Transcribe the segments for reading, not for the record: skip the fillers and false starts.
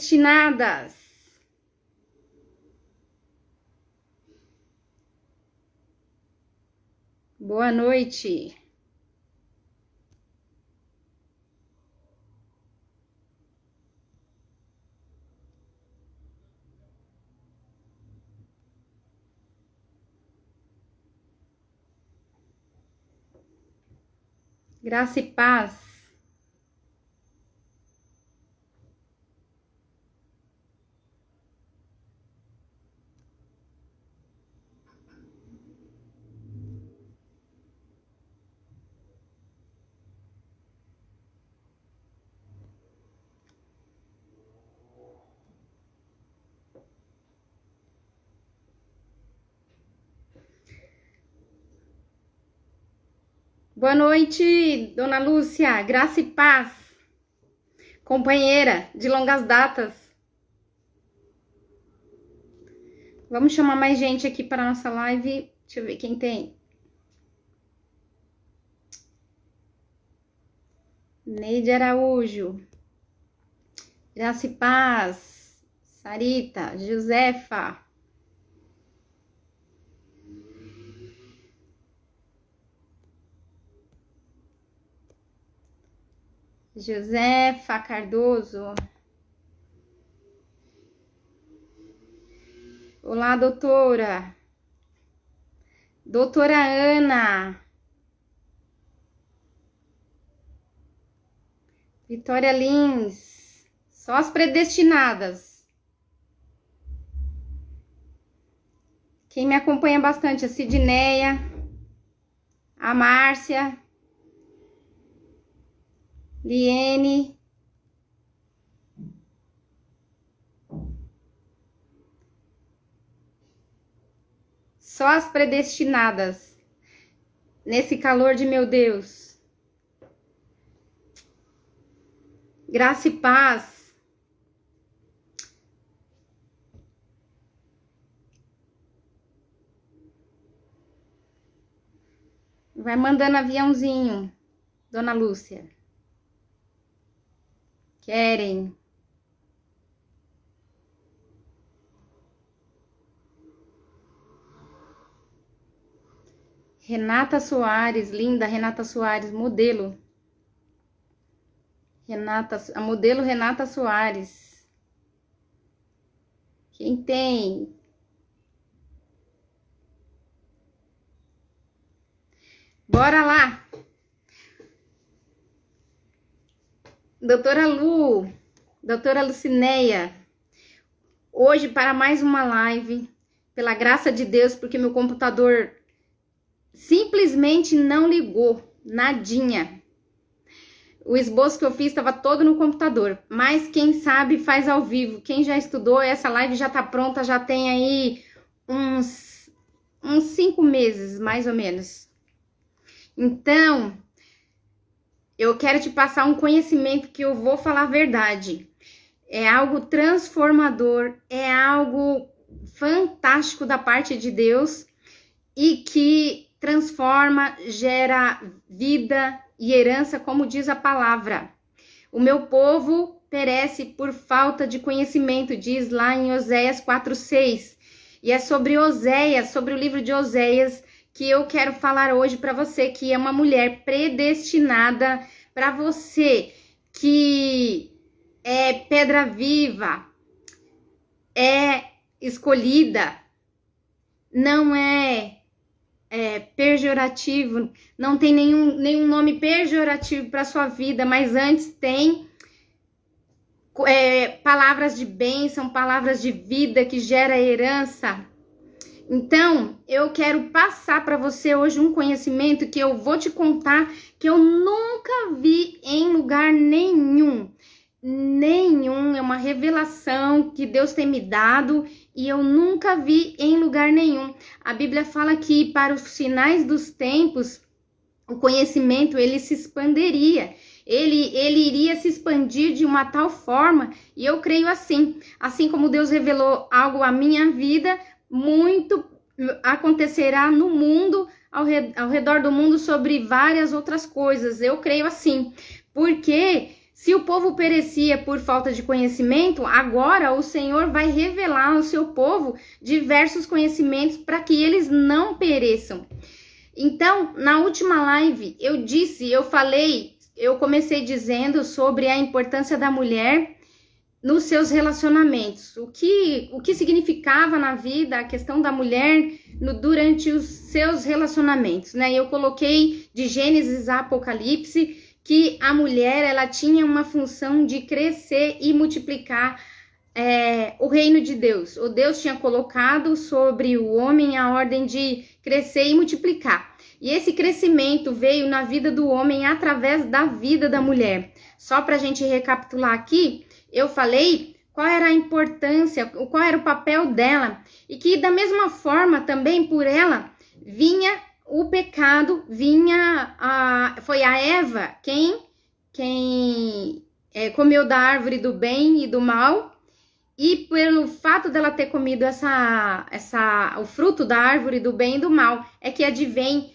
predestinadas. Boa noite. Graça e paz. Boa noite, dona Lúcia, graça e paz, companheira de longas datas. Vamos chamar mais gente aqui para a nossa live. Deixa eu ver quem tem. Neide Araújo, graça e paz, Sarita, Josefa. Josefa Cardoso. Olá, doutora. Doutora Ana. Vitória Lins. Só as predestinadas. Quem me acompanha bastante, a Sidneia, a Márcia, Liene, só as predestinadas, nesse calor de meu Deus. Graça e paz. Vai mandando aviãozinho, dona Lúcia. Querem. Renata Soares, linda Renata Soares, modelo. A modelo Renata Soares. Quem tem? Bora lá. Doutora Lu, doutora Lucineia, hoje para mais uma live, pela graça de Deus, porque meu computador simplesmente não ligou, nadinha. O esboço que eu fiz estava todo no computador, mas quem sabe faz ao vivo. Quem já estudou, essa live já tá pronta, já tem aí uns 5 meses, mais ou menos. Então, eu quero te passar um conhecimento que eu vou falar a verdade. É algo transformador, é algo fantástico da parte de Deus e que transforma, gera vida e herança, como diz a palavra. O meu povo perece por falta de conhecimento, diz lá em Oséias 4:6. E é sobre Oséias, sobre o livro de Oséias, que eu quero falar hoje para você, que é uma mulher predestinada, para você que é pedra viva, é escolhida, não é pejorativo, não tem nenhum nome pejorativo para sua vida, mas antes tem palavras de bênção, palavras de vida que gera herança. Então, eu quero passar para você hoje um conhecimento que eu vou te contar que eu nunca vi em lugar nenhum. É uma revelação que Deus tem me dado e eu nunca vi em lugar nenhum. A Bíblia fala que para os finais dos tempos, o conhecimento ele se expandiria. Ele iria se expandir de uma tal forma, e eu creio assim como Deus revelou algo à minha vida, muito acontecerá no mundo, ao redor do mundo, sobre várias outras coisas. Eu creio assim, porque Se o povo perecia por falta de conhecimento, agora o Senhor vai revelar ao seu povo diversos conhecimentos para que eles não pereçam. Então, na última live, eu comecei dizendo sobre a importância da mulher nos seus relacionamentos. O que significava na vida a questão da mulher durante os seus relacionamentos, né? Eu coloquei de Gênesis a Apocalipse que a mulher, ela tinha uma função de crescer e multiplicar o reino de Deus. O Deus tinha colocado sobre o homem a ordem de crescer e multiplicar. E esse crescimento veio na vida do homem através da vida da mulher. Só para a gente recapitular aqui, eu falei qual era a importância, qual era o papel dela. E que da mesma forma também por ela vinha o pecado, foi a Eva quem comeu da árvore do bem e do mal, e pelo fato dela ter comido o fruto da árvore do bem e do mal, é que advém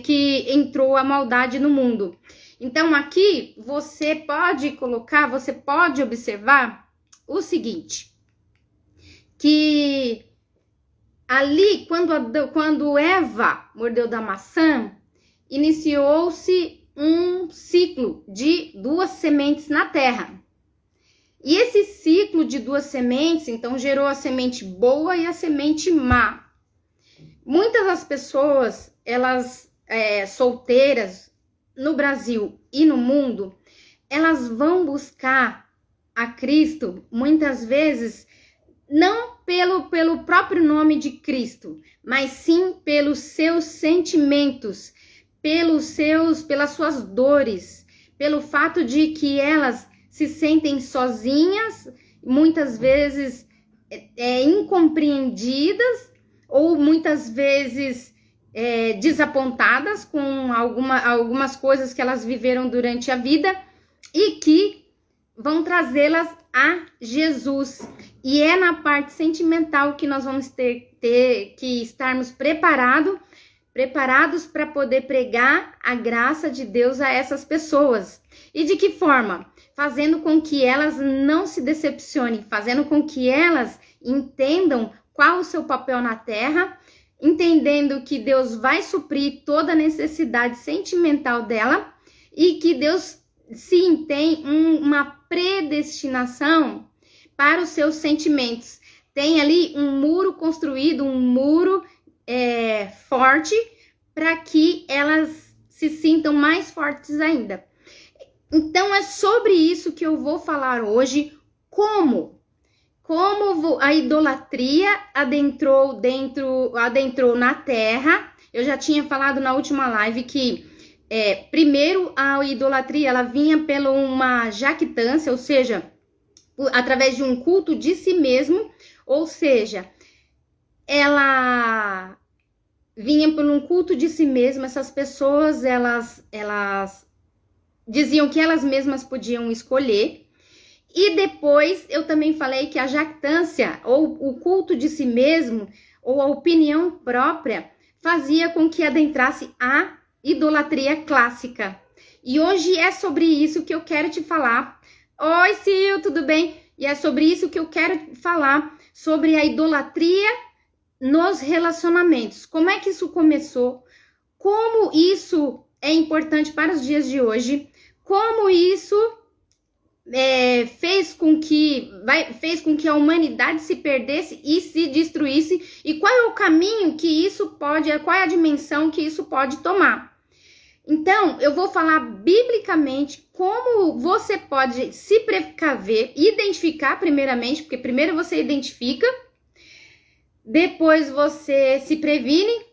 que entrou a maldade no mundo. Então aqui você pode observar o seguinte, que ali, quando Eva mordeu da maçã, iniciou-se um ciclo de 2 sementes na terra. E esse ciclo de 2 sementes, então, gerou a semente boa e a semente má. Muitas das pessoas, elas solteiras no Brasil e no mundo, elas vão buscar a Cristo, muitas vezes, não pelo próprio nome de Cristo, mas sim pelos seus sentimentos, pelas suas dores, pelo fato de que elas se sentem sozinhas, muitas vezes incompreendidas, ou muitas vezes desapontadas com algumas coisas que elas viveram durante a vida e que vão trazê-las a Jesus. E é na parte sentimental que nós vamos ter que estarmos preparados para poder pregar a graça de Deus a essas pessoas. E de que forma? Fazendo com que elas não se decepcionem, fazendo com que elas entendam qual o seu papel na terra, entendendo que Deus vai suprir toda a necessidade sentimental dela e que Deus sim tem uma predestinação para os seus sentimentos. Tem ali um muro construído, um muro forte, para que elas se sintam mais fortes ainda. Então é sobre isso que eu vou falar hoje, como a idolatria adentrou na terra. Eu já tinha falado na última live que primeiro a idolatria ela vinha pela uma jactância, ou seja, através de um culto de si mesmo, ou seja, ela vinha por um culto de si mesma. Essas pessoas, elas diziam que elas mesmas podiam escolher. E depois eu também falei que a jactância, ou o culto de si mesmo, ou a opinião própria, fazia com que adentrasse a idolatria clássica. E hoje é sobre isso que eu quero te falar. Oi, Sil, tudo bem? E é sobre isso que eu quero falar, sobre a idolatria nos relacionamentos. Como é que isso começou? Como isso é importante para os dias de hoje? Como isso fez com que a humanidade se perdesse e se destruísse? E qual é o caminho que isso pode, qual é a dimensão que isso pode tomar? Então, eu vou falar biblicamente como você pode se precaver, identificar primeiramente, porque primeiro você identifica, depois você se previne,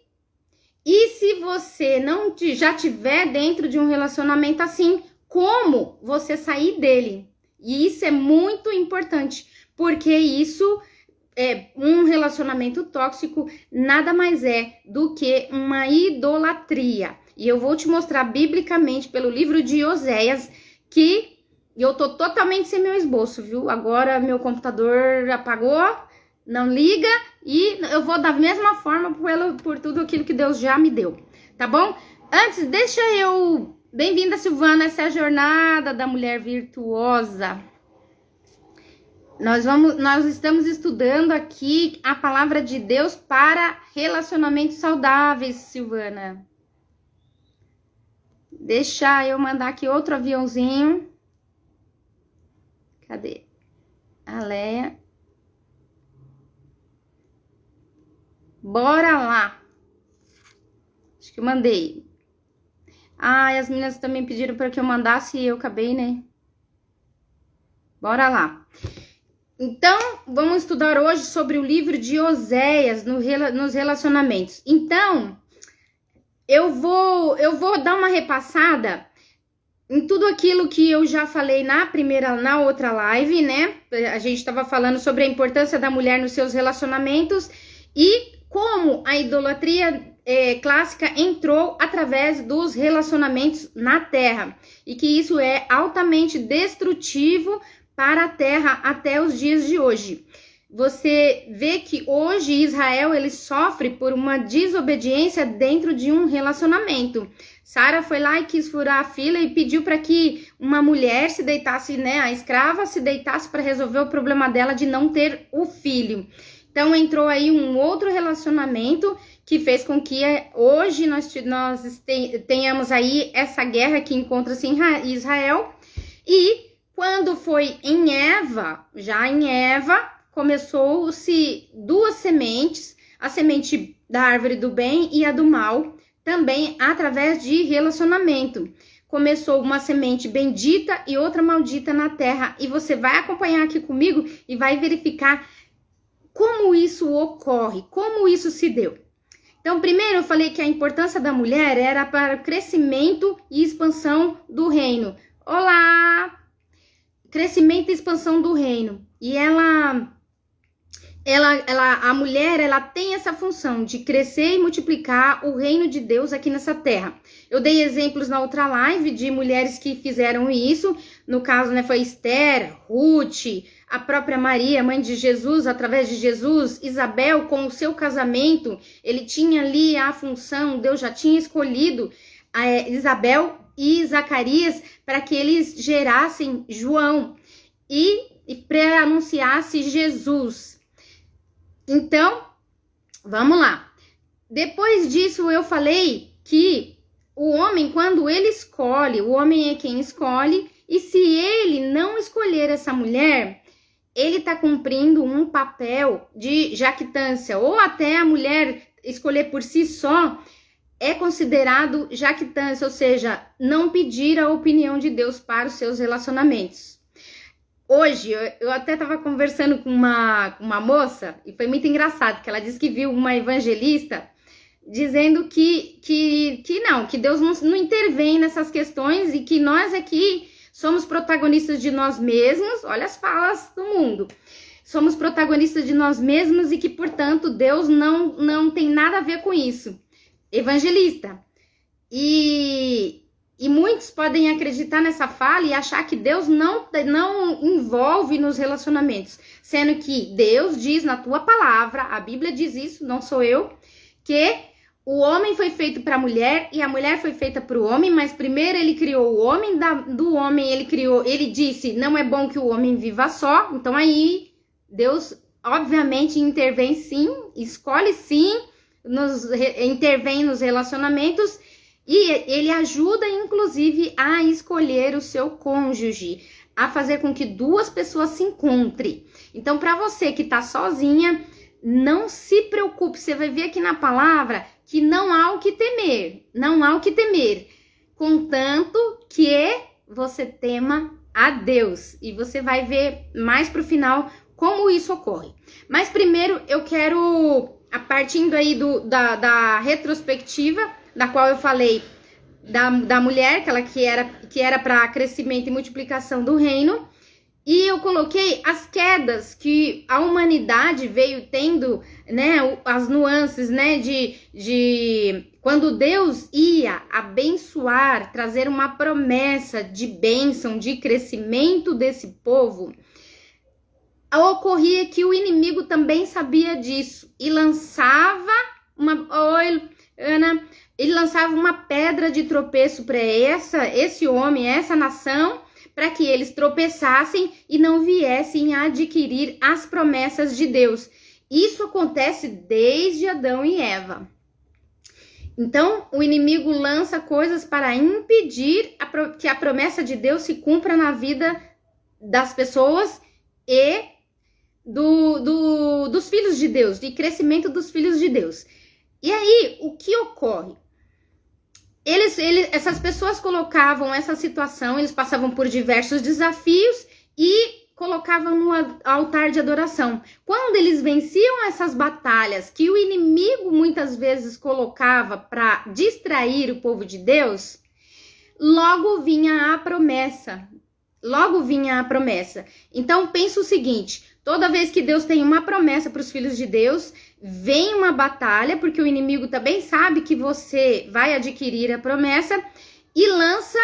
e se você não já tiver dentro de um relacionamento assim, como você sair dele. E isso é muito importante, porque isso um relacionamento tóxico nada mais é do que uma idolatria. E eu vou te mostrar biblicamente pelo livro de Oséias que eu tô totalmente sem meu esboço, viu? Agora meu computador apagou, não liga, e eu vou da mesma forma por tudo aquilo que Deus já me deu, tá bom? Antes, deixa eu Bem-vinda, Silvana, essa é a jornada da mulher virtuosa. Nós estamos estudando aqui a palavra de Deus para relacionamentos saudáveis, Silvana. Deixa eu mandar aqui outro aviãozinho. Cadê? A Leia. Bora lá. Acho que eu mandei. Ah, e as meninas também pediram para que eu mandasse e eu acabei, né? Bora lá. Então, vamos estudar hoje sobre o livro de Oséias nos relacionamentos. Então, eu vou dar uma repassada em tudo aquilo que eu já falei na outra live, né? A gente estava falando sobre a importância da mulher nos seus relacionamentos e como a idolatria clássica entrou através dos relacionamentos na Terra e que isso é altamente destrutivo para a Terra até os dias de hoje. Você vê que hoje Israel ele sofre por uma desobediência dentro de um relacionamento. Sara foi lá e quis furar a fila e pediu para que uma mulher se deitasse, né, a escrava se deitasse para resolver o problema dela de não ter o filho. Então entrou aí um outro relacionamento que fez com que hoje nós tenhamos aí essa guerra que encontra-se em Israel. E quando foi em Eva, começou-se duas sementes, a semente da árvore do bem e a do mal, também através de relacionamento. Começou uma semente bendita e outra maldita na terra. E você vai acompanhar aqui comigo e vai verificar como isso ocorre, como isso se deu. Então, primeiro eu falei que a importância da mulher era para o crescimento e expansão do reino. Olá! Crescimento e expansão do reino. E a mulher, ela tem essa função de crescer e multiplicar o reino de Deus aqui nessa terra. Eu dei exemplos na outra live de mulheres que fizeram isso. No caso, né, foi Esther, Ruth, a própria Maria, mãe de Jesus, através de Jesus, Isabel, com o seu casamento, ele tinha ali a função, Deus já tinha escolhido Isabel e Zacarias para que eles gerassem João e pré-anunciasse Jesus. Então, vamos lá. Depois disso, eu falei que o homem, quando ele escolhe, o homem é quem escolhe, e se ele não escolher essa mulher, ele está cumprindo um papel de jactância, ou até a mulher escolher por si só, é considerado jactância, ou seja, não pedir a opinião de Deus para os seus relacionamentos. Hoje, eu até estava conversando com uma moça, e foi muito engraçado, que ela disse que viu uma evangelista dizendo que Deus não intervém nessas questões e que nós aqui somos protagonistas de nós mesmos. Olha as falas do mundo. Somos protagonistas de nós mesmos e que, portanto, Deus não tem nada a ver com isso. Evangelista. E muitos podem acreditar nessa fala e achar que Deus não envolve nos relacionamentos, sendo que Deus diz na tua palavra, a Bíblia diz isso, não sou eu, que o homem foi feito para a mulher e a mulher foi feita para o homem, mas primeiro ele criou o homem, do homem ele disse, não é bom que o homem viva só, então aí Deus obviamente intervém sim, escolhe sim, intervém nos relacionamentos e ele ajuda inclusive a escolher o seu cônjuge, a fazer com que duas pessoas se encontrem. Então para você que tá sozinha, não se preocupe, você vai ver aqui na palavra que não há o que temer, contanto que você tema a Deus. E você vai ver mais pro final como isso ocorre. Mas primeiro eu quero, a partindo aí da retrospectiva, da qual eu falei da mulher, que era para crescimento e multiplicação do reino, e eu coloquei as quedas que a humanidade veio tendo, né, as nuances, né, de quando Deus ia abençoar, trazer uma promessa de bênção, de crescimento desse povo, ocorria que o inimigo também sabia disso e lançava Oi, Ana, Ele lançava uma pedra de tropeço para esse homem, essa nação, para que eles tropeçassem e não viessem a adquirir as promessas de Deus. Isso acontece desde Adão e Eva. Então, o inimigo lança coisas para impedir que a promessa de Deus se cumpra na vida das pessoas e dos filhos de Deus, de crescimento dos filhos de Deus. E aí, o que ocorre? Essas pessoas colocavam essa situação, eles passavam por diversos desafios e colocavam no altar de adoração. Quando eles venciam essas batalhas que o inimigo muitas vezes colocava para distrair o povo de Deus, logo vinha a promessa. Então, pensa o seguinte, toda vez que Deus tem uma promessa para os filhos de Deus, vem uma batalha, porque o inimigo também sabe que você vai adquirir a promessa, e lança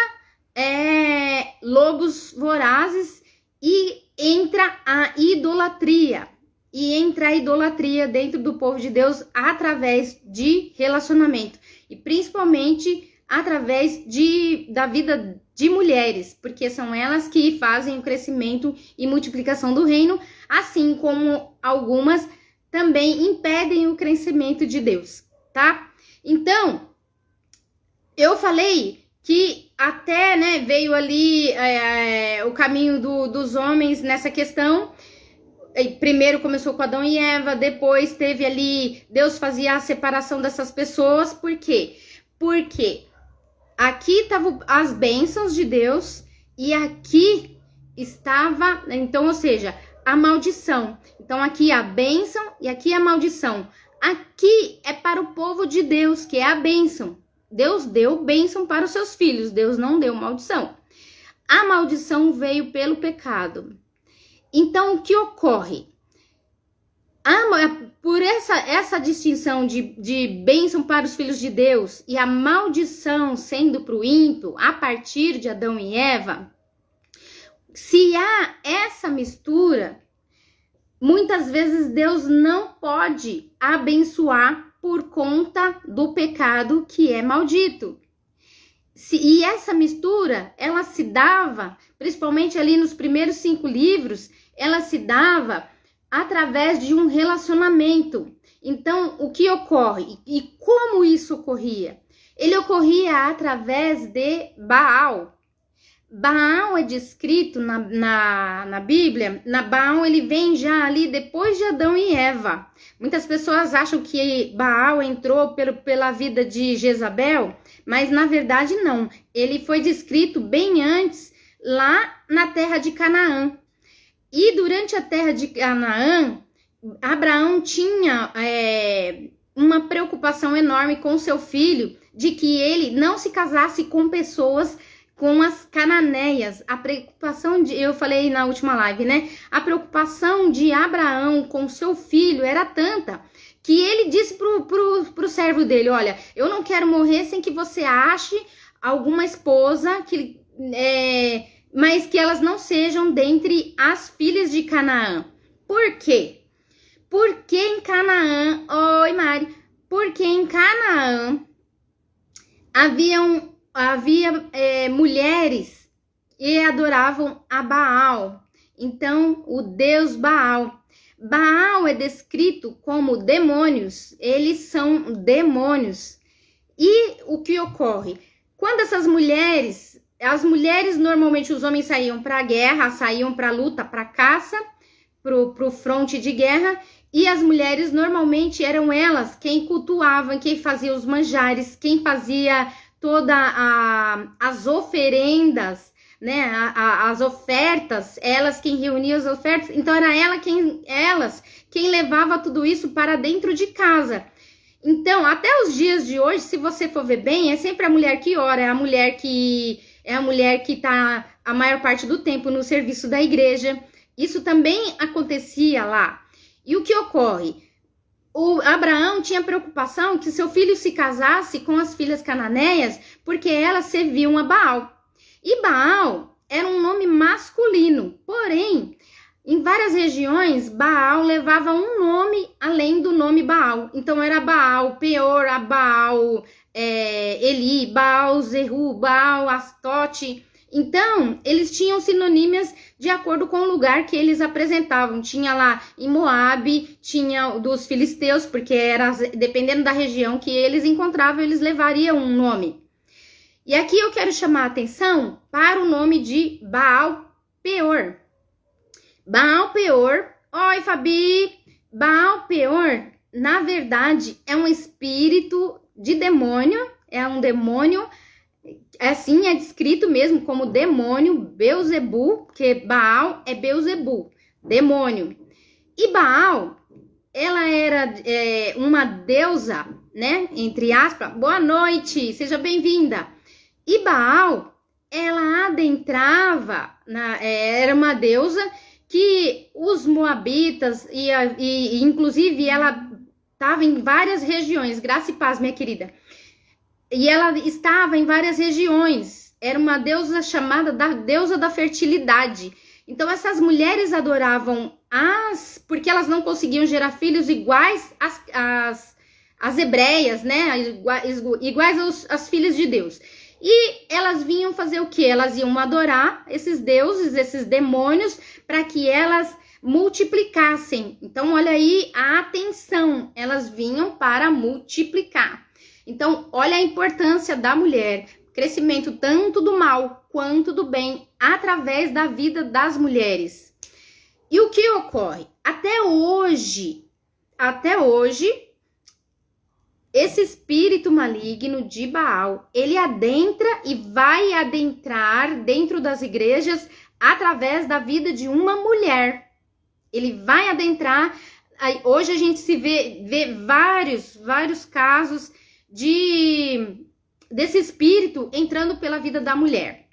lobos vorazes e entra a idolatria. E entra a idolatria dentro do povo de Deus através de relacionamento. E principalmente através da vida de mulheres, porque são elas que fazem o crescimento e multiplicação do reino, assim como algumas também impedem o crescimento de Deus, tá? Então, eu falei que até, né, veio ali o caminho dos homens nessa questão. Primeiro começou com Adão e Eva, depois teve ali, Deus fazia a separação dessas pessoas. Por quê? Porque aqui estavam as bênçãos de Deus e aqui estava, então, ou seja, a maldição. Então, aqui a bênção e aqui a maldição. Aqui é para o povo de Deus, que é a bênção. Deus deu bênção para os seus filhos, Deus não deu maldição. A maldição veio pelo pecado. Então, o que ocorre? Por essa distinção de bênção para os filhos de Deus e a maldição sendo para o ímpio, a partir de Adão e Eva, se há essa mistura, muitas vezes Deus não pode abençoar por conta do pecado que é maldito. E essa mistura, ela se dava, principalmente ali nos primeiros 5 livros, ela se dava através de um relacionamento. Então, o que ocorre? E como isso ocorria? Ele ocorria através de Baal. Baal é descrito na Bíblia. Baal, ele vem já ali depois de Adão e Eva. Muitas pessoas acham que Baal entrou pela vida de Jezabel, mas na verdade não. Ele foi descrito bem antes, lá na terra de Canaã. E durante a terra de Canaã, Abraão tinha uma preocupação enorme com seu filho, de que ele não se casasse com pessoas, com as cananeias. A preocupação eu falei na última live, né? A preocupação de Abraão com seu filho era tanta que ele disse pro servo dele, olha, eu não quero morrer sem que você ache alguma esposa mas que elas não sejam dentre as filhas de Canaã. Por quê? Porque em Canaã, oi Mari, porque em Canaã havia mulheres que adoravam a Baal. Então, o deus Baal. Baal é descrito como demônios. Eles são demônios. E o que ocorre? Quando as mulheres normalmente, os homens saíam para a guerra, saíam para a luta, para a caça, para o fronte de guerra, e as mulheres normalmente eram elas quem cultuavam, quem fazia os manjares, quem fazia todas as oferendas, né? As ofertas, elas quem reuniam as ofertas, então era elas quem levava tudo isso para dentro de casa. Então, até os dias de hoje, se você for ver bem, é sempre a mulher que ora, é a mulher que está a maior parte do tempo no serviço da igreja. Isso também acontecia lá. E o que ocorre? O Abraão tinha preocupação que seu filho se casasse com as filhas cananeias, porque elas serviam a Baal. E Baal era um nome masculino, porém, em várias regiões, Baal levava um nome além do nome Baal. Então era Baal Peor, a Baal Eli, Baal, Zeru, Baal, Astote. Então, eles tinham sinonímias de acordo com o lugar que eles apresentavam. Tinha lá em Moabe, tinha dos filisteus, porque era dependendo da região que eles encontravam, eles levariam um nome. E aqui eu quero chamar a atenção para o nome de Baal Peor. Baal Peor, oi Fabi, Baal Peor, na verdade, é um espírito de demônio, é um demônio, assim é descrito mesmo como demônio, Beuzebu, porque Baal é Beuzebu, demônio. E Baal, ela era uma deusa, né, entre aspas, boa noite, seja bem-vinda. E Baal, ela adentrava, era uma deusa que os moabitas, e inclusive ela estava em várias regiões, graça e paz, minha querida. E ela estava em várias regiões, era uma deusa chamada da deusa da fertilidade. Então essas mulheres adoravam porque elas não conseguiam gerar filhos iguais às hebreias, né? Iguais às filhas de Deus. E elas vinham fazer o quê? Elas iam adorar esses deuses, esses demônios, para que elas multiplicassem. Então, olha aí a atenção. Elas vinham para multiplicar. Então, olha a importância da mulher. Crescimento tanto do mal quanto do bem através da vida das mulheres. E o que ocorre? Até hoje, esse espírito maligno de Baal, ele adentra e vai adentrar dentro das igrejas através da vida de uma mulher. Ele vai adentrar. Hoje a gente vê vários casos desse espírito entrando pela vida da mulher.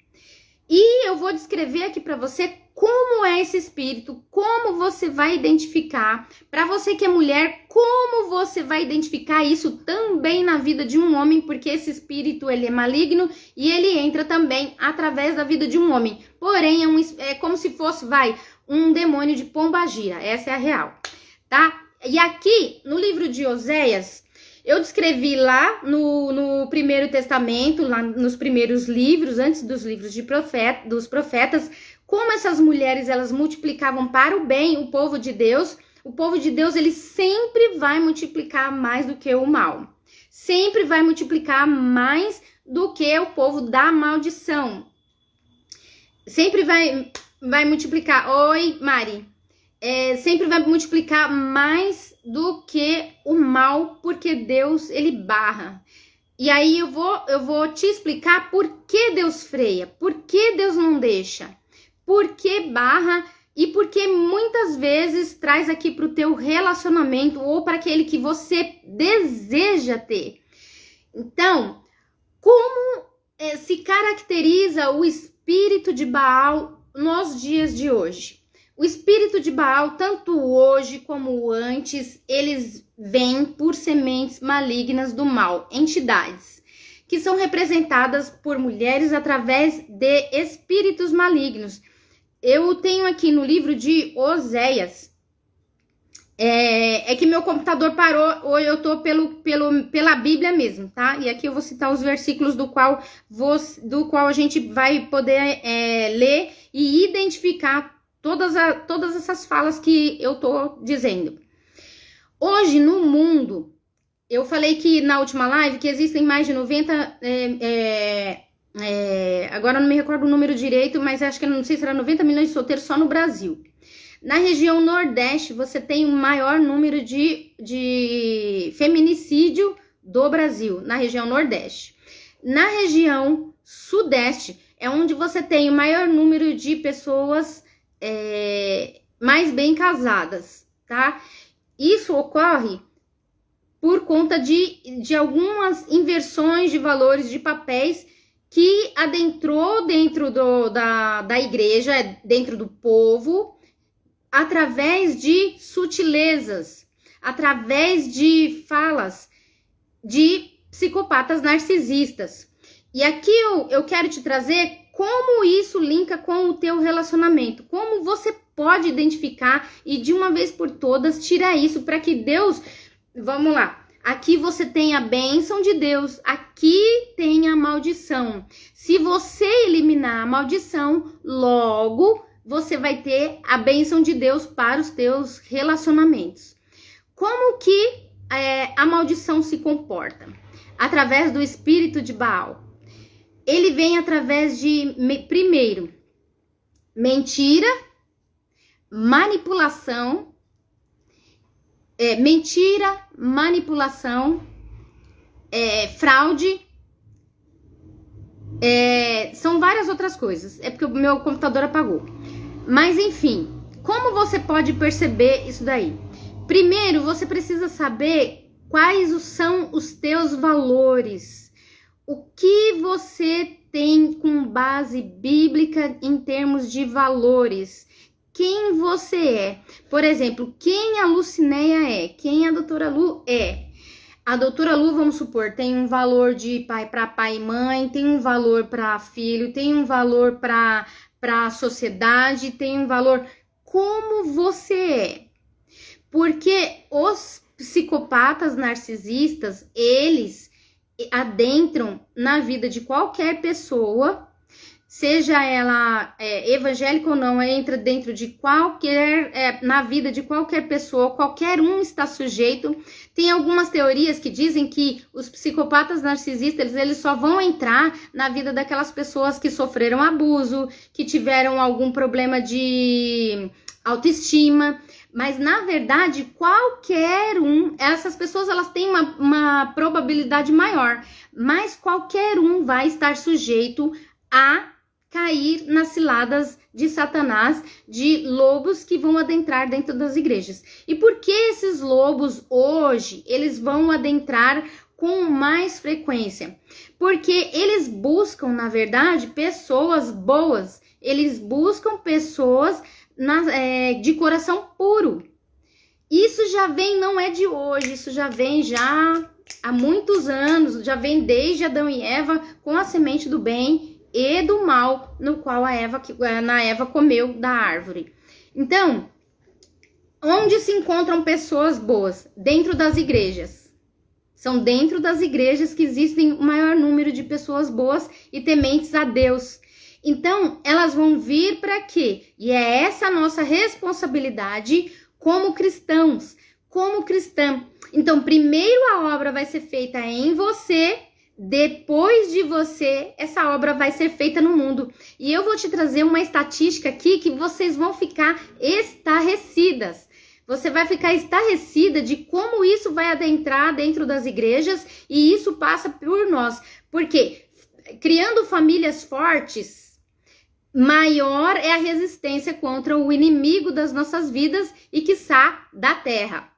E eu vou descrever aqui para você como é esse espírito, como você vai identificar. Para você que é mulher, como você vai identificar isso também na vida de um homem, porque esse espírito ele é maligno e ele entra também através da vida de um homem. Porém, é como se fosse, um demônio de pombagira. Essa é a real, tá? E aqui, no livro de Oséias, eu descrevi lá no Primeiro Testamento, lá nos primeiros livros, antes dos livros dos profetas, como essas mulheres, elas multiplicavam para o bem o povo de Deus. O povo de Deus, ele sempre vai multiplicar mais do que o mal. Sempre vai multiplicar mais do que o povo da maldição. Sempre vai multiplicar. Oi, Mari. Sempre vai multiplicar mais do que o mal, porque Deus, ele barra. E aí eu vou te explicar por que Deus freia, por que Deus não deixa, por que barra e por que muitas vezes traz aqui para o teu relacionamento ou para aquele que você deseja ter. Então, como se caracteriza o espírito de Baal nos dias de hoje? O espírito de Baal, tanto hoje como antes, eles vêm por sementes malignas do mal, entidades, que são representadas por mulheres através de espíritos malignos. Eu tenho aqui no livro de Oséias, que meu computador parou, ou eu tô pela Bíblia mesmo, tá? E aqui eu vou citar os versículos do qual a gente vai poder ler e identificar todas essas falas que eu tô dizendo. Hoje no mundo, eu falei que na última live que existem mais de 90, agora eu não me recordo o número direito, mas acho que não sei se era 90 milhões de solteiros só no Brasil. Na região Nordeste, você tem o maior número de feminicídio do Brasil, na região Nordeste. Na região Sudeste, é onde você tem o maior número de pessoas mais bem casadas, tá? Isso ocorre por conta de algumas inversões de valores de papéis que adentrou dentro da igreja, dentro do povo, através de sutilezas, através de falas de psicopatas narcisistas. E aqui eu quero te trazer como isso linka com o teu relacionamento, como você pode identificar e de uma vez por todas tirar isso para que Deus, vamos lá, Aqui você tem a bênção de Deus, aqui tem a maldição. Se você eliminar a maldição, logo você vai ter a bênção de Deus para os teus relacionamentos. Como que a maldição se comporta? Através do espírito de Baal. Ele vem através de, primeiro, mentira, manipulação, fraude, são várias outras coisas. É porque o meu computador apagou. Mas enfim, como você pode perceber isso daí? Primeiro, você precisa saber quais são os teus valores. O que você tem com base bíblica em termos de valores? Quem você é? Por exemplo, quem a Lucinéia é? Quem a doutora Lu é? A doutora Lu, vamos supor, tem um valor de pai para pai e mãe, tem um valor para filho, tem um valor para a sociedade, tem um valor. Como você é? Porque os psicopatas narcisistas, eles adentram na vida de qualquer pessoa, seja ela evangélica ou não, entra dentro de qualquer, na vida de qualquer pessoa, qualquer um está sujeito. Tem algumas teorias que dizem que os psicopatas narcisistas, eles só vão entrar na vida daquelas pessoas que sofreram abuso, que tiveram algum problema de autoestima, mas na verdade qualquer um, essas pessoas elas têm uma probabilidade maior, mas qualquer um vai estar sujeito a cair nas ciladas de Satanás, de lobos que vão adentrar dentro das igrejas. E por que esses lobos hoje, eles vão adentrar com mais frequência? Porque eles buscam, na verdade, pessoas boas, eles buscam pessoas de coração puro. Isso já vem, não é de hoje, isso já vem já há muitos anos, já vem desde Adão e Eva com a semente do bem e do mal, no qual a Eva comeu da árvore. Então, onde se encontram pessoas boas? Dentro das igrejas. São dentro das igrejas que existem o maior número de pessoas boas e tementes a Deus. Então, elas vão vir para quê? E é essa a nossa responsabilidade como cristãos, como cristã. Então, primeiro a obra vai ser feita em você, depois de você, essa obra vai ser feita no mundo. E eu vou te trazer uma estatística aqui que vocês vão ficar estarrecidas. Você vai ficar estarrecida de como isso vai adentrar dentro das igrejas e isso passa por nós. Porque criando famílias fortes, maior é a resistência contra o inimigo das nossas vidas e quiçá da terra.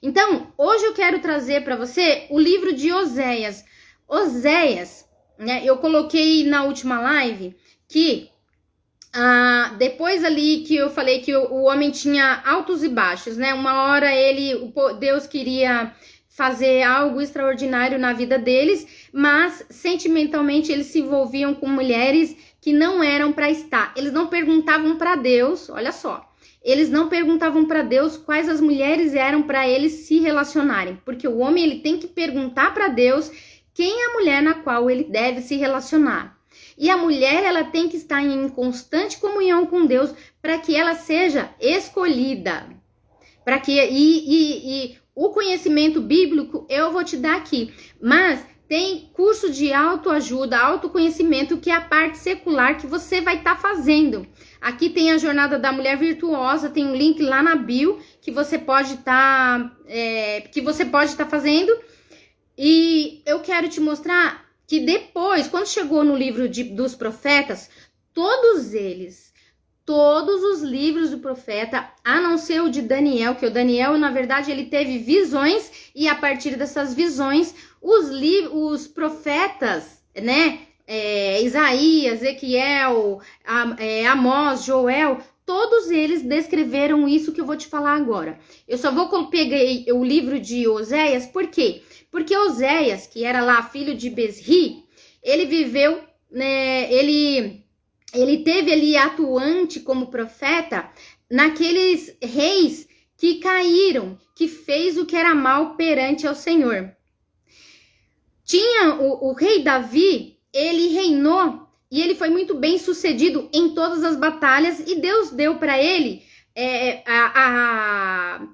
Então, hoje eu quero trazer para você o livro de Oséias. Oséias, né? Eu coloquei na última live que depois ali que eu falei que o homem tinha altos e baixos, né? Uma hora Deus queria fazer algo extraordinário na vida deles, mas sentimentalmente eles se envolviam com mulheres que não eram para estar. Eles não perguntavam para Deus, olha só. Eles não perguntavam para Deus quais as mulheres eram para eles se relacionarem, porque o homem ele tem que perguntar para Deus quem é a mulher na qual ele deve se relacionar. E a mulher ela tem que estar em constante comunhão com Deus para que ela seja escolhida. Para que e o conhecimento bíblico eu vou te dar aqui, mas tem curso de autoajuda, autoconhecimento, que é a parte secular que você vai estar fazendo. Aqui tem a Jornada da Mulher Virtuosa, tem um link lá na bio que você pode estar fazendo. E eu quero te mostrar que depois, quando chegou no livro dos profetas, todos os livros do profeta, a não ser o de Daniel, que o Daniel, na verdade, ele teve visões, e a partir dessas visões, os profetas, né, Isaías, Ezequiel, Amós, Joel, todos eles descreveram isso que eu vou te falar agora. Eu só peguei o livro de Oséias, por quê? Porque Oséias, que era lá filho de Besri, ele viveu, né, ele teve ali atuante como profeta naqueles reis que caíram, que fez o que era mal perante ao Senhor. Tinha o rei Davi, ele reinou e ele foi muito bem sucedido em todas as batalhas e Deus deu para ele,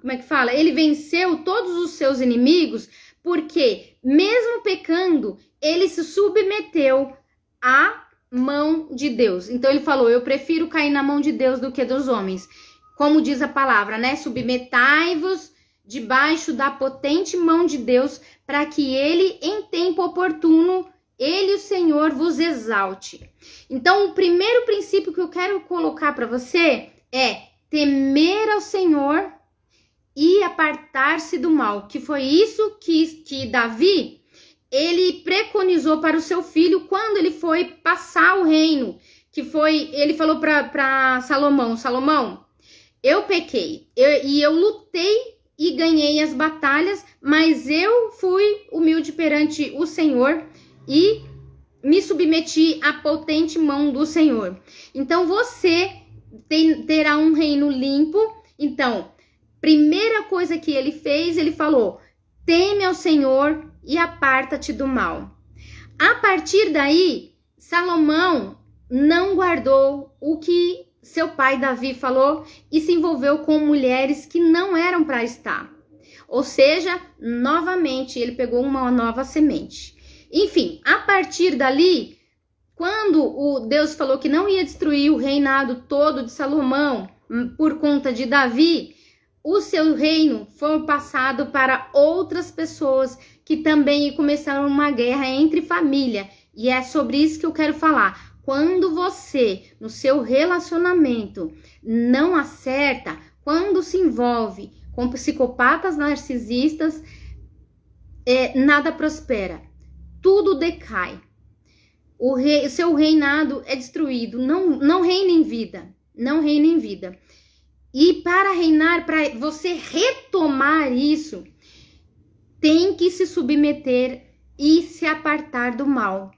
como é que fala? Ele venceu todos os seus inimigos porque, mesmo pecando, ele se submeteu à mão de Deus. Então ele falou, eu prefiro cair na mão de Deus do que dos homens. Como diz a palavra, né? Submetai-vos debaixo da potente mão de Deus, para que ele, em tempo oportuno, ele, o Senhor, vos exalte. Então, o primeiro princípio que eu quero colocar para você é temer ao Senhor e apartar-se do mal, que foi isso que Davi, ele preconizou para o seu filho quando ele foi passar o reino, ele falou para Salomão, Salomão, eu pequei, eu lutei e ganhei as batalhas, mas eu fui humilde perante o Senhor e me submeti à potente mão do Senhor. Então você terá um reino limpo. Então, primeira coisa que ele fez, ele falou, teme ao Senhor e aparta-te do mal. A partir daí, Salomão não guardou o que seu pai Davi falou e se envolveu com mulheres que não eram para estar. Ou seja, novamente ele pegou uma nova semente. Enfim, a partir dali, quando o Deus falou que não ia destruir o reinado todo de Salomão por conta de Davi, o seu reino foi passado para outras pessoas que também começaram uma guerra entre família. E é sobre isso que eu quero falar. Quando você, no seu relacionamento, não acerta, quando se envolve com psicopatas narcisistas, nada prospera. Tudo decai. O seu reinado é destruído. Não reina em vida. Não reina em vida. E para reinar, para você retomar isso, tem que se submeter e se apartar do mal.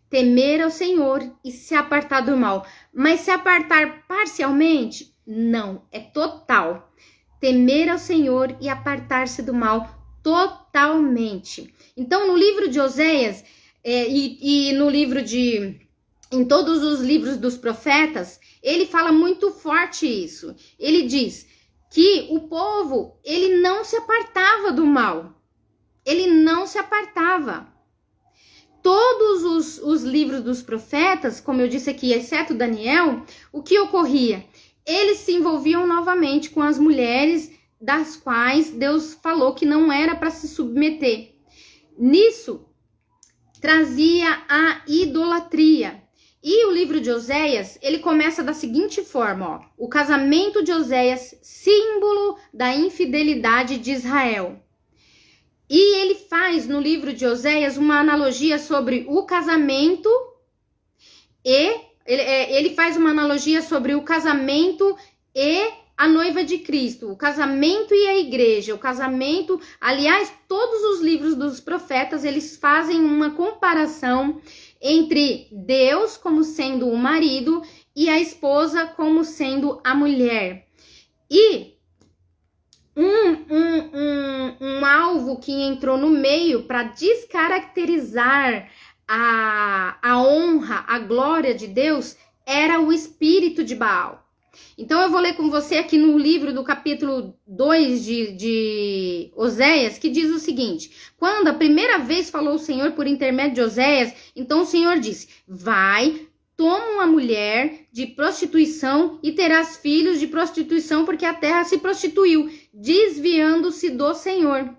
Temer ao Senhor e se apartar do mal. Mas se apartar parcialmente? Não, é total. Temer ao Senhor e apartar-se do mal totalmente. Então, no livro de Oséias e no livro em todos os livros dos profetas, ele fala muito forte isso. Ele diz que o povo, ele não se apartava do mal. Ele não se apartava. Todos os livros dos profetas, como eu disse aqui, exceto Daniel, o que ocorria? Eles se envolviam novamente com as mulheres das quais Deus falou que não era para se submeter. Nisso, trazia a idolatria. E o livro de Oséias, ele começa da seguinte forma, ó, o casamento de Oséias, símbolo da infidelidade de Israel. E ele faz no livro de Oséias uma analogia sobre o casamento ele faz uma analogia sobre o casamento e a noiva de Cristo, o casamento e a igreja, o casamento, aliás, todos os livros dos profetas, eles fazem uma comparação entre Deus como sendo o marido e a esposa como sendo a mulher. E um alvo que entrou no meio para descaracterizar a honra, a glória de Deus, era o espírito de Baal. Então eu vou ler com você aqui no livro do capítulo 2 de Oséias, que diz o seguinte: quando a primeira vez falou o Senhor por intermédio de Oséias, então o Senhor disse, vai, toma uma mulher de prostituição e terás filhos de prostituição, porque a terra se prostituiu, desviando-se do Senhor.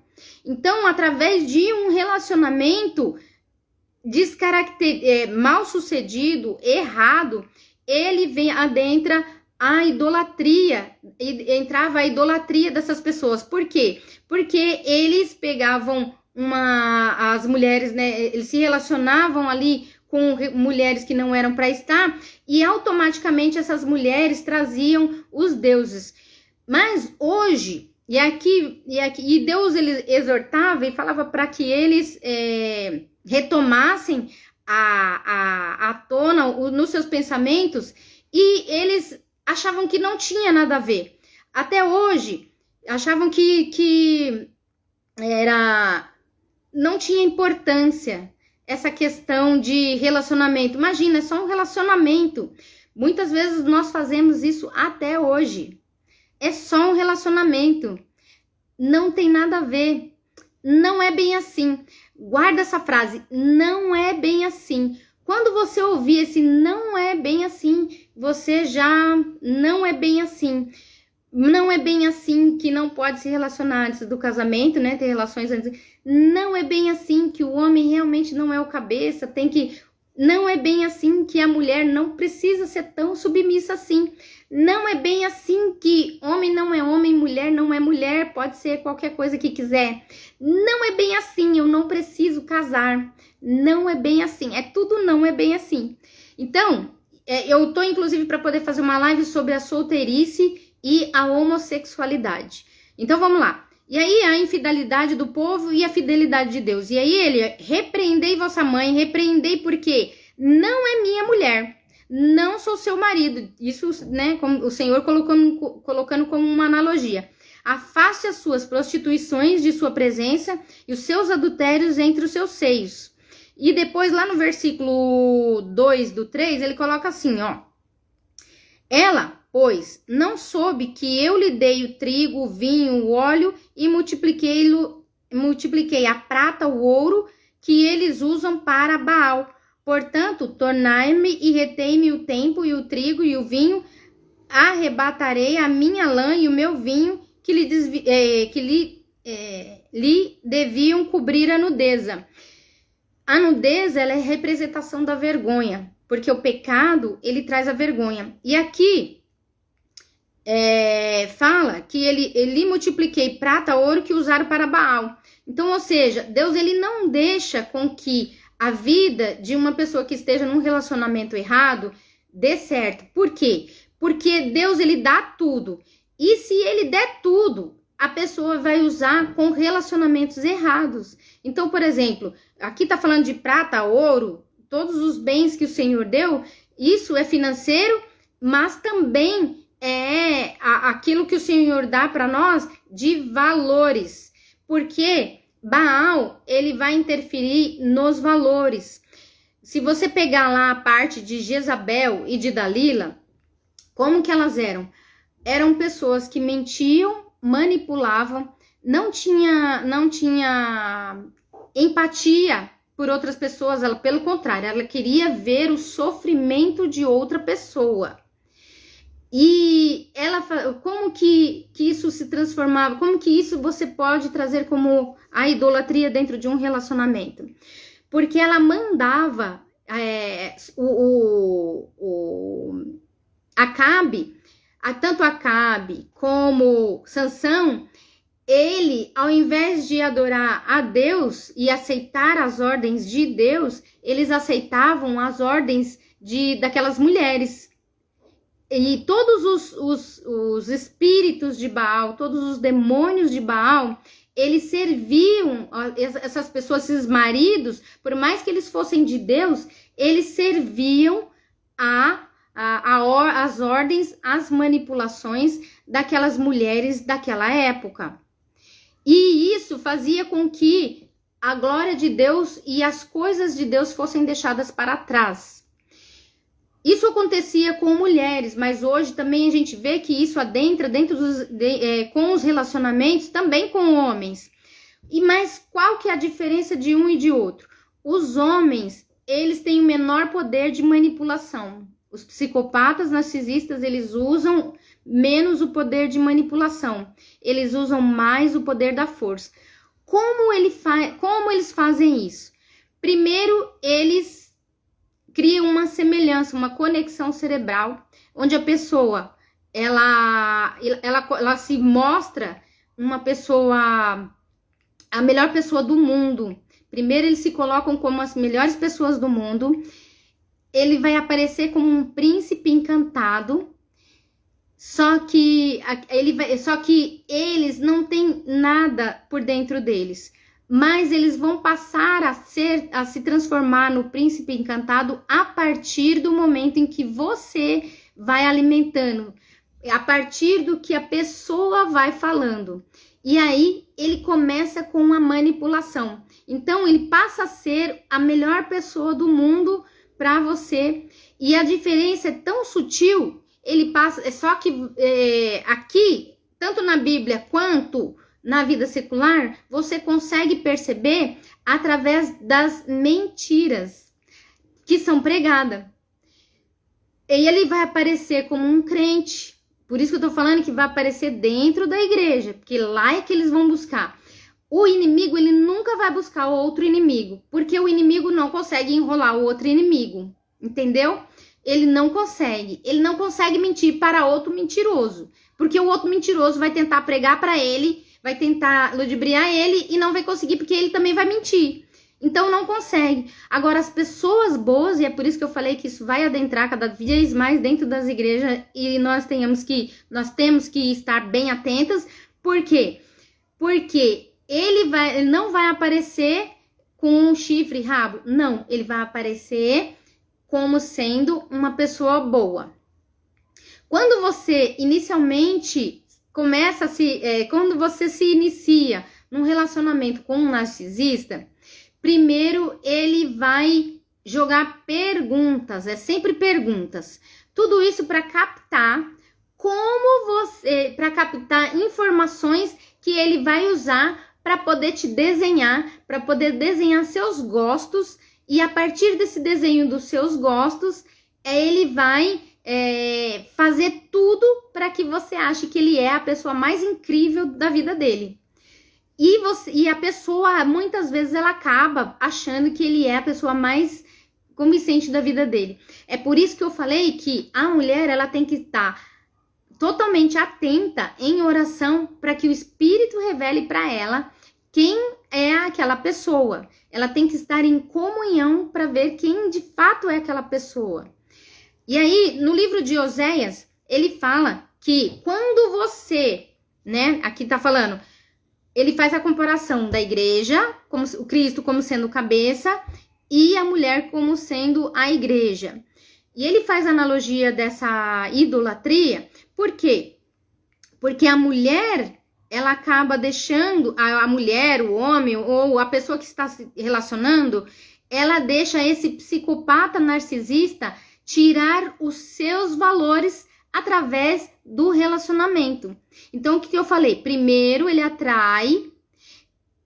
Então, através de um relacionamento mal sucedido, errado, ele adentra a idolatria, entrava a idolatria dessas pessoas. Por quê? Porque eles pegavam as mulheres, né? Eles se relacionavam ali com mulheres que não eram para estar, e automaticamente essas mulheres traziam os deuses. Mas hoje, e Deus ele exortava e falava para que eles retomassem a tona nos seus pensamentos, e eles achavam que não tinha nada a ver. Até hoje, achavam que não tinha importância essa questão de relacionamento. Imagina, é só um relacionamento. Muitas vezes nós fazemos isso até hoje. É só um relacionamento. Não tem nada a ver. Não é bem assim. Guarda essa frase. Não é bem assim. Quando você ouvir esse não é bem assim, você já não é bem assim. Não é bem assim que não pode se relacionar antes do casamento, né? Ter relações antes. Não é bem assim que o homem realmente não é o cabeça, tem que. Não é bem assim que a mulher não precisa ser tão submissa assim. Não é bem assim que homem não é homem, mulher não é mulher, pode ser qualquer coisa que quiser. Não é bem assim, eu não preciso casar. Não é bem assim, é tudo não é bem assim. Então, eu tô inclusive para poder fazer uma live sobre a solteirice e a homossexualidade. Então vamos lá. E aí a infidelidade do povo e a fidelidade de Deus. E aí ele, repreendei vossa mãe, repreendei porque não é minha mulher, não sou seu marido. Isso, né, como o Senhor colocando como uma analogia. Afaste as suas prostituições de sua presença e os seus adultérios entre os seus seios. E depois lá no versículo 2 do 3, ele coloca assim, ó. Ela, pois, não soube que eu lhe dei o trigo, o vinho, o óleo e multipliquei a prata, o ouro que eles usam para Baal. Portanto, tornai-me e retei-me o tempo e o trigo e o vinho, arrebatarei a minha lã e o meu vinho que lhe deviam cobrir a nudeza. A nudez, ela é representação da vergonha, porque o pecado, ele traz a vergonha. E aqui, fala que ele multipliquei prata, ouro que usaram para Baal. Então, ou seja, Deus, ele não deixa com que a vida de uma pessoa que esteja num relacionamento errado dê certo. Por quê? Porque Deus, ele dá tudo. E se ele der tudo, a pessoa vai usar com relacionamentos errados. Então, por exemplo, aqui tá falando de prata, ouro, todos os bens que o Senhor deu, isso é financeiro, mas também é aquilo que o Senhor dá para nós de valores. Porque Baal, ele vai interferir nos valores. Se você pegar lá a parte de Jezabel e de Dalila, como que elas eram? Eram pessoas que mentiam, manipulavam, não tinha empatia por outras pessoas, ela, pelo contrário, ela queria ver o sofrimento de outra pessoa. E ela, como que isso se transformava, como que isso você pode trazer como a idolatria dentro de um relacionamento? Porque ela mandava Acabe, tanto Acabe como Sansão, ele, ao invés de adorar a Deus e aceitar as ordens de Deus, eles aceitavam as ordens daquelas mulheres. E todos os espíritos de Baal, todos os demônios de Baal, eles serviam essas pessoas, esses maridos, por mais que eles fossem de Deus, eles serviam as ordens, as manipulações daquelas mulheres daquela época. E isso fazia com que a glória de Deus e as coisas de Deus fossem deixadas para trás. Isso acontecia com mulheres, mas hoje também a gente vê que isso adentra com os relacionamentos, também com homens. Mas qual que é a diferença de um e de outro? Os homens, eles têm o menor poder de manipulação. Os psicopatas narcisistas, eles usam menos o poder de manipulação. Eles usam mais o poder da força. Como eles fazem isso? Primeiro, eles criam uma semelhança, uma conexão cerebral, onde a pessoa, ela se mostra uma pessoa, a melhor pessoa do mundo. Primeiro, eles se colocam como as melhores pessoas do mundo. Ele vai aparecer como um príncipe encantado, só que eles não têm nada por dentro deles, mas eles vão passar a se transformar no príncipe encantado a partir do momento em que você vai alimentando. a partir do que a pessoa vai falando. E aí ele começa com uma manipulação. Então ele passa a ser a melhor pessoa do mundo para você. E a diferença é tão sutil, ele passa, é só que aqui, tanto na Bíblia quanto na vida secular, você consegue perceber através das mentiras que são pregadas. E ele vai aparecer como um crente. Por isso que eu tô falando que vai aparecer dentro da igreja, porque lá é que eles vão buscar. O inimigo, ele nunca vai buscar outro inimigo, porque o inimigo não consegue enrolar o outro inimigo, entendeu? Ele não consegue mentir para outro mentiroso, porque o outro mentiroso vai tentar pregar para ele, vai tentar ludibriar ele e não vai conseguir, porque ele também vai mentir. Então não consegue. Agora as pessoas boas, e é por isso que eu falei que isso vai adentrar cada vez mais dentro das igrejas e nós temos que estar bem atentas. Por quê? Porque ele não vai aparecer com um chifre e rabo. Não, ele vai aparecer como sendo uma pessoa boa. Quando você inicialmente quando você se inicia num relacionamento com um narcisista, primeiro ele vai jogar perguntas, é sempre perguntas. Tudo isso para captar para captar informações que ele vai usar para poder te desenhar, para poder desenhar seus gostos, e a partir desse desenho dos seus gostos, ele vai fazer tudo para que você ache que ele é a pessoa mais incrível da vida dele. E a pessoa, muitas vezes, ela acaba achando que ele é a pessoa mais convincente da vida dele. É por isso que eu falei que a mulher, ela tem que estar totalmente atenta em oração para que o Espírito revele para ela quem é aquela pessoa. Ela tem que estar em comunhão para ver quem de fato é aquela pessoa. E aí, no livro de Oséias, ele fala que quando você, aqui tá falando, ele faz a comparação da igreja, como o Cristo como sendo cabeça, e a mulher como sendo a igreja. E ele faz a analogia dessa idolatria, por quê? Porque a mulher, ela acaba deixando, a mulher, o homem, ou a pessoa que está se relacionando, ela deixa esse psicopata narcisista tirar os seus valores através do relacionamento. Então, o que eu falei? Primeiro, ele atrai,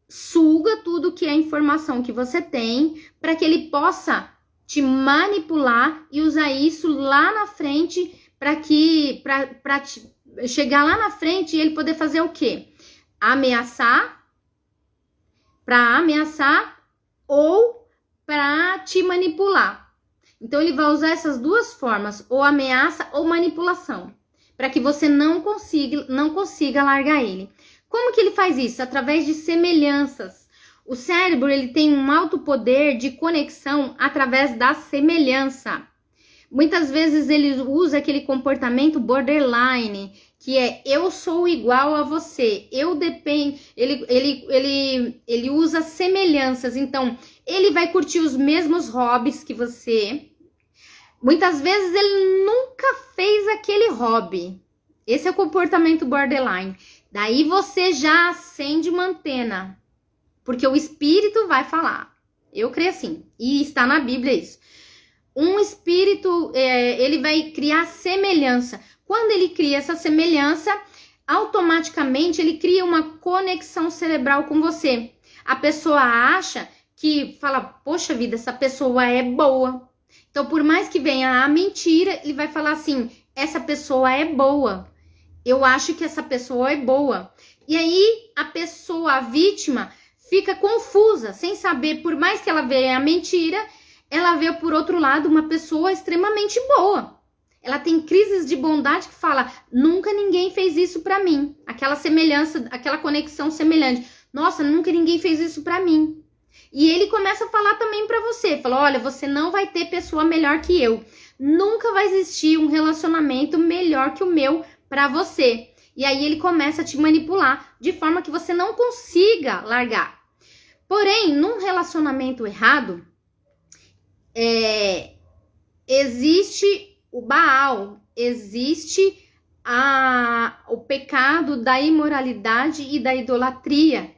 suga tudo que é informação que você tem, para que ele possa te manipular e usar isso lá na frente, para chegar lá na frente e ele poder fazer o quê? Ameaçar, para ameaçar ou para te manipular. Então, ele vai usar essas duas formas, ou ameaça ou manipulação, para que você não consiga largar ele. Como que ele faz isso? Através de semelhanças. O cérebro, ele tem um alto poder de conexão através da semelhança. Muitas vezes ele usa aquele comportamento borderline, que é eu sou igual a você, eu dependo, ele usa semelhanças, então ele vai curtir os mesmos hobbies que você. Muitas vezes ele nunca fez aquele hobby. Esse é o comportamento borderline. Daí você já acende uma antena, porque o espírito vai falar. Eu creio assim, e está na Bíblia isso. Um espírito, ele vai criar semelhança. Quando ele cria essa semelhança, automaticamente ele cria uma conexão cerebral com você. A pessoa acha que fala, poxa vida, essa pessoa é boa. Então, por mais que venha a mentira, ele vai falar assim, essa pessoa é boa. Eu acho que essa pessoa é boa. E aí, a pessoa, a vítima, fica confusa, sem saber, por mais que ela veja a mentira, ela vê, por outro lado, uma pessoa extremamente boa. Ela tem crises de bondade que fala, nunca ninguém fez isso pra mim. Aquela semelhança, aquela conexão semelhante. Nossa, nunca ninguém fez isso pra mim. E ele começa a falar também pra você. Fala, olha, você não vai ter pessoa melhor que eu. Nunca vai existir um relacionamento melhor que o meu pra você. E aí ele começa a te manipular de forma que você não consiga largar. Porém, num relacionamento errado, existe o Baal, existe o pecado da imoralidade e da idolatria.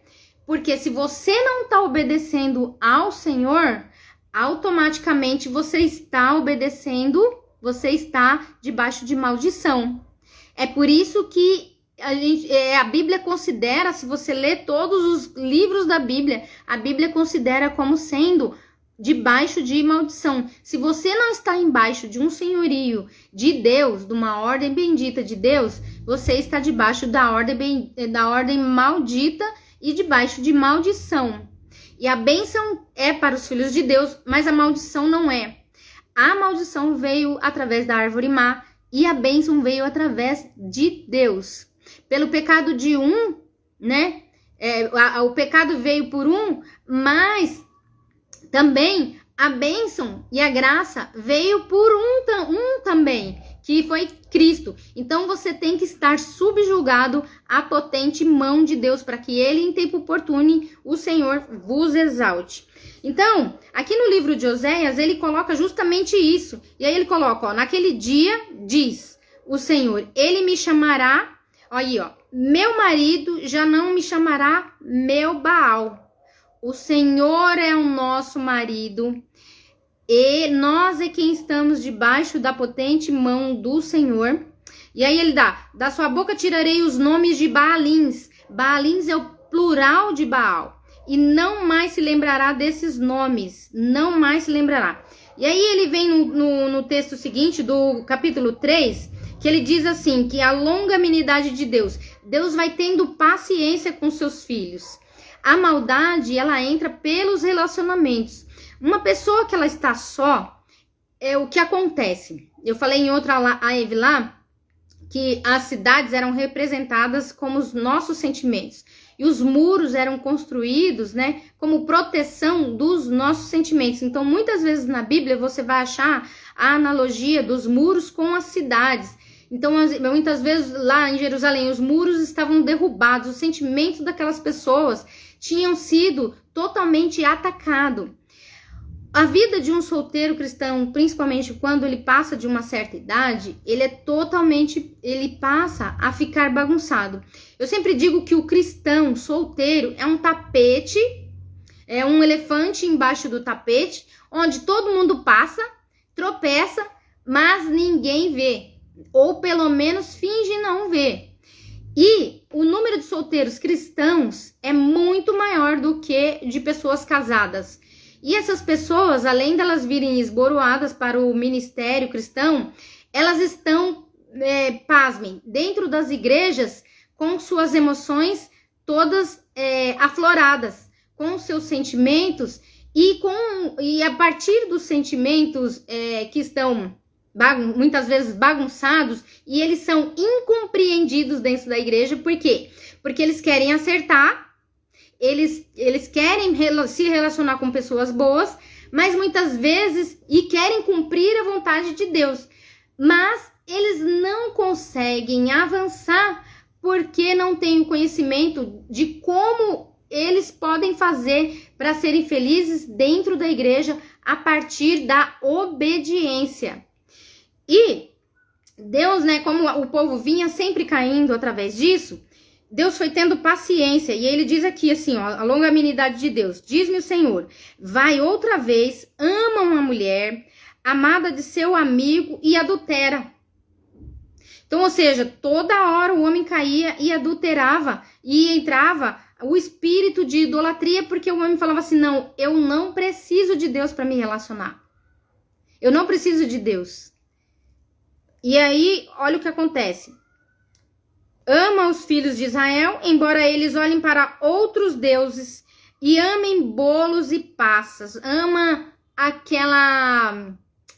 Porque se você não está obedecendo ao Senhor, automaticamente você está obedecendo, você está debaixo de maldição. É por isso que a Bíblia considera, se você ler todos os livros da Bíblia, a Bíblia considera como sendo debaixo de maldição. Se você não está embaixo de um senhorio de Deus, de uma ordem bendita de Deus, você está debaixo da ordem maldita e debaixo de maldição. E a bênção é para os filhos de Deus, mas a maldição não é. A maldição veio através da árvore má e a bênção veio através de Deus. Pelo pecado de um, né? O pecado veio por um, mas também a bênção e a graça veio por um também, que foi Cristo. Então você tem que estar subjugado à potente mão de Deus, para que ele, em tempo oportuno, o Senhor vos exalte. Então, aqui no livro de Oséias, ele coloca justamente isso. E aí ele coloca, ó, naquele dia, diz o Senhor, ele me chamará, aí, ó, meu marido já não me chamará meu Baal. O Senhor é o nosso marido e nós é quem estamos debaixo da potente mão do Senhor. E aí ele da sua boca tirarei os nomes de Baalins. Baalins é o plural de Baal. E não mais se lembrará desses nomes. Não mais se lembrará. E aí ele vem no texto seguinte, do capítulo 3, que ele diz assim, que a longanimidade de Deus. Deus vai tendo paciência com seus filhos. A maldade, ela entra pelos relacionamentos. Uma pessoa que ela está só, é o que acontece. Eu falei em outra live lá, que as cidades eram representadas como os nossos sentimentos. E os muros eram construídos, né, como proteção dos nossos sentimentos. Então, muitas vezes na Bíblia você vai achar a analogia dos muros com as cidades. Então, muitas vezes lá em Jerusalém, os muros estavam derrubados, os sentimentos daquelas pessoas tinham sido totalmente atacados. A vida de um solteiro cristão, principalmente quando ele passa de uma certa idade, ele passa a ficar bagunçado. Eu sempre digo que o cristão solteiro é um tapete, é um elefante embaixo do tapete, onde todo mundo passa, tropeça, mas ninguém vê. Ou pelo menos finge não ver. E o número de solteiros cristãos é muito maior do que de pessoas casadas. E essas pessoas, além delas virem esboroadas para o ministério cristão, elas estão, pasmem, dentro das igrejas com suas emoções todas afloradas, com seus sentimentos e a partir dos sentimentos que estão muitas vezes bagunçados, e eles são incompreendidos dentro da igreja. Por quê? Porque eles querem acertar, eles querem se relacionar com pessoas boas, mas muitas vezes, e querem cumprir a vontade de Deus, mas eles não conseguem avançar porque não têm o conhecimento de como eles podem fazer para serem felizes dentro da igreja a partir da obediência. E Deus, né, como o povo vinha sempre caindo através disso, Deus foi tendo paciência. E ele diz aqui assim, ó, a longanimidade de Deus. Diz-me o Senhor, vai outra vez, ama uma mulher, amada de seu amigo e adultera. Então, ou seja, toda hora o homem caía e adulterava e entrava o espírito de idolatria, porque o homem falava assim, não, eu não preciso de Deus para me relacionar. Eu não preciso de Deus. E aí, olha o que acontece. Ama os filhos de Israel, embora eles olhem para outros deuses e amem bolos e passas. Ama aquela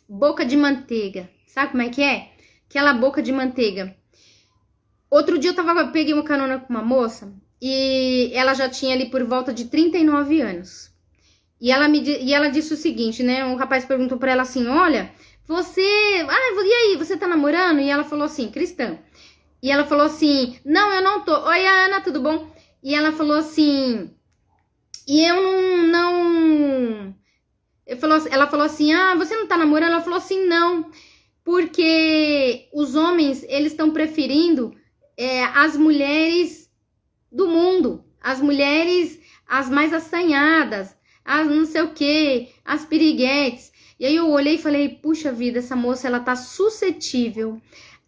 boca de manteiga. Sabe como é que é? Aquela boca de manteiga. Outro dia peguei uma carona com uma moça e ela já tinha ali por volta de 39 anos. E ela disse o seguinte, né? Um rapaz perguntou para ela assim, olha, e aí, você tá namorando? E ela falou assim, cristã. E ela falou assim, não, eu não tô. Oi, Ana, tudo bom? E ela falou assim, e eu não... Ela falou assim, você não tá namorando? Ela falou assim, não. porque os homens, eles estão preferindo as mulheres do mundo, as mulheres as mais assanhadas, as não sei o que, as piriguetes. E aí eu olhei e falei, puxa vida, essa moça, ela tá suscetível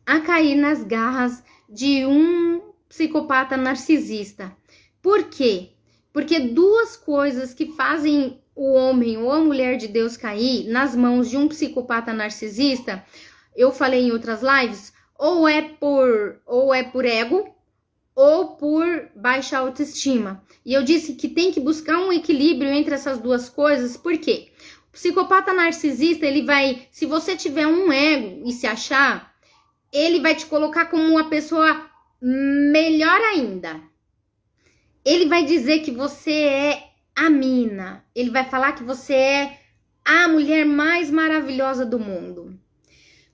a cair nas garras de um psicopata narcisista. Por quê? Porque duas coisas que fazem o homem ou a mulher de Deus cair nas mãos de um psicopata narcisista, eu falei em outras lives, ou é por ego, ou por baixa autoestima. E eu disse que tem que buscar um equilíbrio entre essas duas coisas, por quê? O psicopata narcisista, ele vai, se você tiver um ego e se achar, ele vai te colocar como uma pessoa melhor ainda. Ele vai dizer que você é a mina. Ele vai falar que você é a mulher mais maravilhosa do mundo.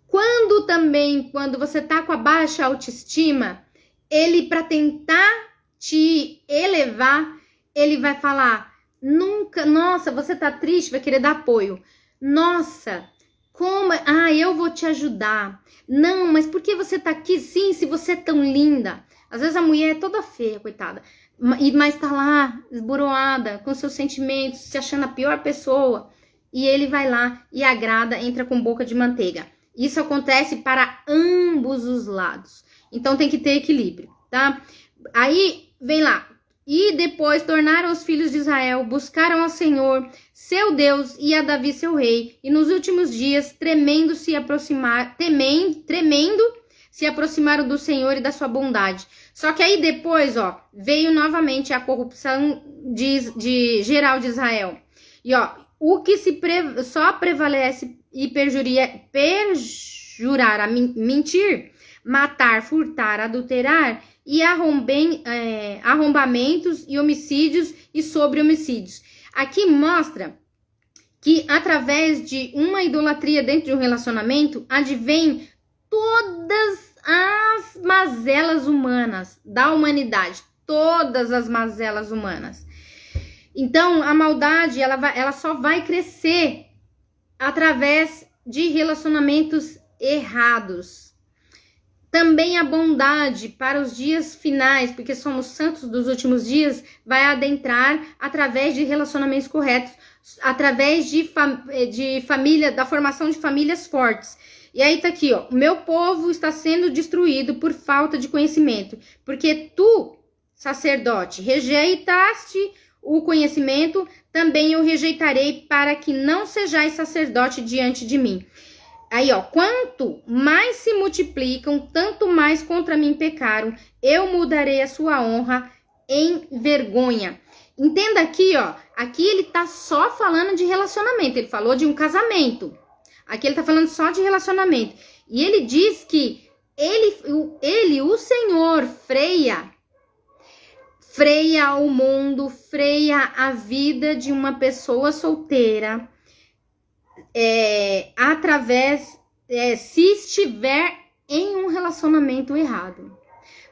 Quando você tá com a baixa autoestima, ele, para tentar te elevar, ele vai falar, nossa, você tá triste, vai querer dar apoio. Nossa, eu vou te ajudar. Não, mas por que você tá aqui? Sim, se você é tão linda. Às vezes a mulher é toda feia, coitada, mas tá lá, esboroada, com seus sentimentos, se achando a pior pessoa. E ele vai lá e agrada, entra com boca de manteiga. Isso acontece para ambos os lados. Então tem que ter equilíbrio, tá? Aí, vem lá. E depois tornaram os filhos de Israel, buscaram ao Senhor, seu Deus, e a Davi, seu rei. E nos últimos dias, tremendo, se aproximaram do Senhor e da sua bondade. Só que aí depois, ó, veio novamente a corrupção de geral de Israel. E ó, o que só prevalece e perjurar, mentir, matar, furtar, adulterar e arrombamentos e homicídios e sobre homicídios. Aqui mostra que através de uma idolatria dentro de um relacionamento, advém todas as mazelas humanas da humanidade, todas as mazelas humanas. Então, a maldade, ela só vai crescer através de relacionamentos errados. Também a bondade para os dias finais, porque somos santos dos últimos dias, vai adentrar através de relacionamentos corretos, através de família, da formação de famílias fortes. E aí tá aqui, ó, o meu povo está sendo destruído por falta de conhecimento, porque tu, sacerdote, rejeitaste o conhecimento, também eu rejeitarei para que não sejais sacerdote diante de mim. Aí, ó, quanto mais se multiplicam, tanto mais contra mim pecaram, eu mudarei a sua honra em vergonha. Entenda aqui, ó, aqui ele tá só falando de relacionamento, ele falou de um casamento. Aqui ele tá falando só de relacionamento. E ele diz que o Senhor, freia o mundo, freia a vida de uma pessoa solteira, se estiver em um relacionamento errado.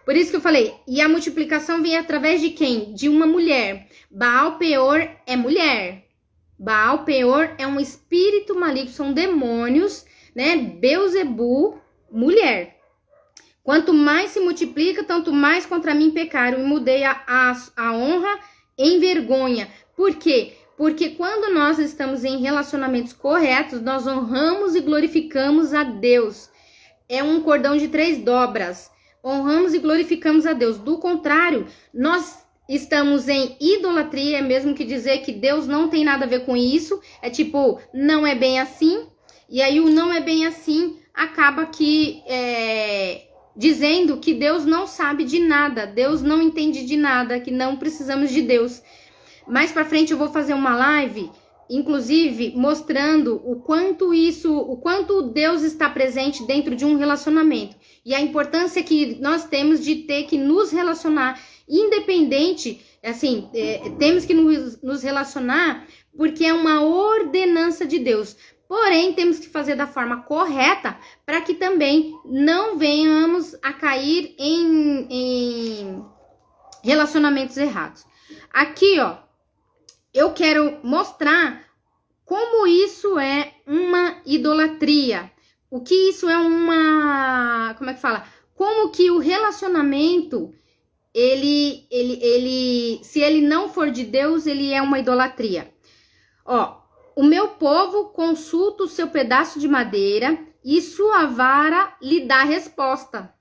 Por isso que eu falei, e a multiplicação vem através de quem? De uma mulher. Baal Peor é mulher. Baal Peor é um espírito maligno, são demônios, né? Beuzebu, mulher. Quanto mais se multiplica, tanto mais contra mim pecaram, e mudei a honra em vergonha. Por quê? Porque quando nós estamos em relacionamentos corretos, nós honramos e glorificamos a Deus. É um cordão de 3 dobras. Honramos e glorificamos a Deus. Do contrário, nós estamos em idolatria, mesmo que dizer que Deus não tem nada a ver com isso. É tipo, não é bem assim. E aí o não é bem assim acaba que dizendo que Deus não sabe de nada. Deus não entende de nada, que não precisamos de Deus. Mais pra frente eu vou fazer uma live, inclusive, mostrando o quanto Deus está presente dentro de um relacionamento. E a importância que nós temos de ter que nos relacionar, independente, assim, temos que nos relacionar porque é uma ordenança de Deus. Porém, temos que fazer da forma correta para que também não venhamos a cair em relacionamentos errados. Aqui, ó, eu quero mostrar como isso é uma idolatria. o que isso é uma... Como é que fala? Como que o relacionamento, se ele não for de Deus, ele é uma idolatria. Ó, o meu povo consulta o seu pedaço de madeira e sua vara lhe dá resposta.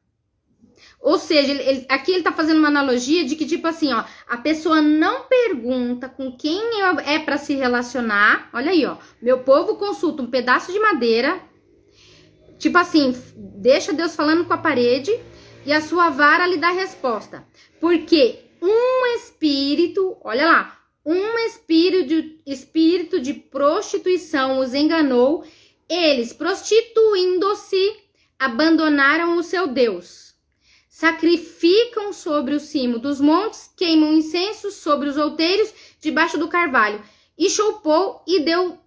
Ou seja, aqui ele tá fazendo uma analogia de que, tipo assim, ó, a pessoa não pergunta com quem é para se relacionar. Olha aí, ó, meu povo consulta um pedaço de madeira, tipo assim, deixa Deus falando com a parede e a sua vara lhe dá resposta. Porque um espírito, olha lá, um espírito de prostituição os enganou, eles, prostituindo-se, abandonaram o seu Deus. Sacrificam sobre o cimo dos montes, queimam incenso sobre os outeiros, debaixo do carvalho. E choupou e deu,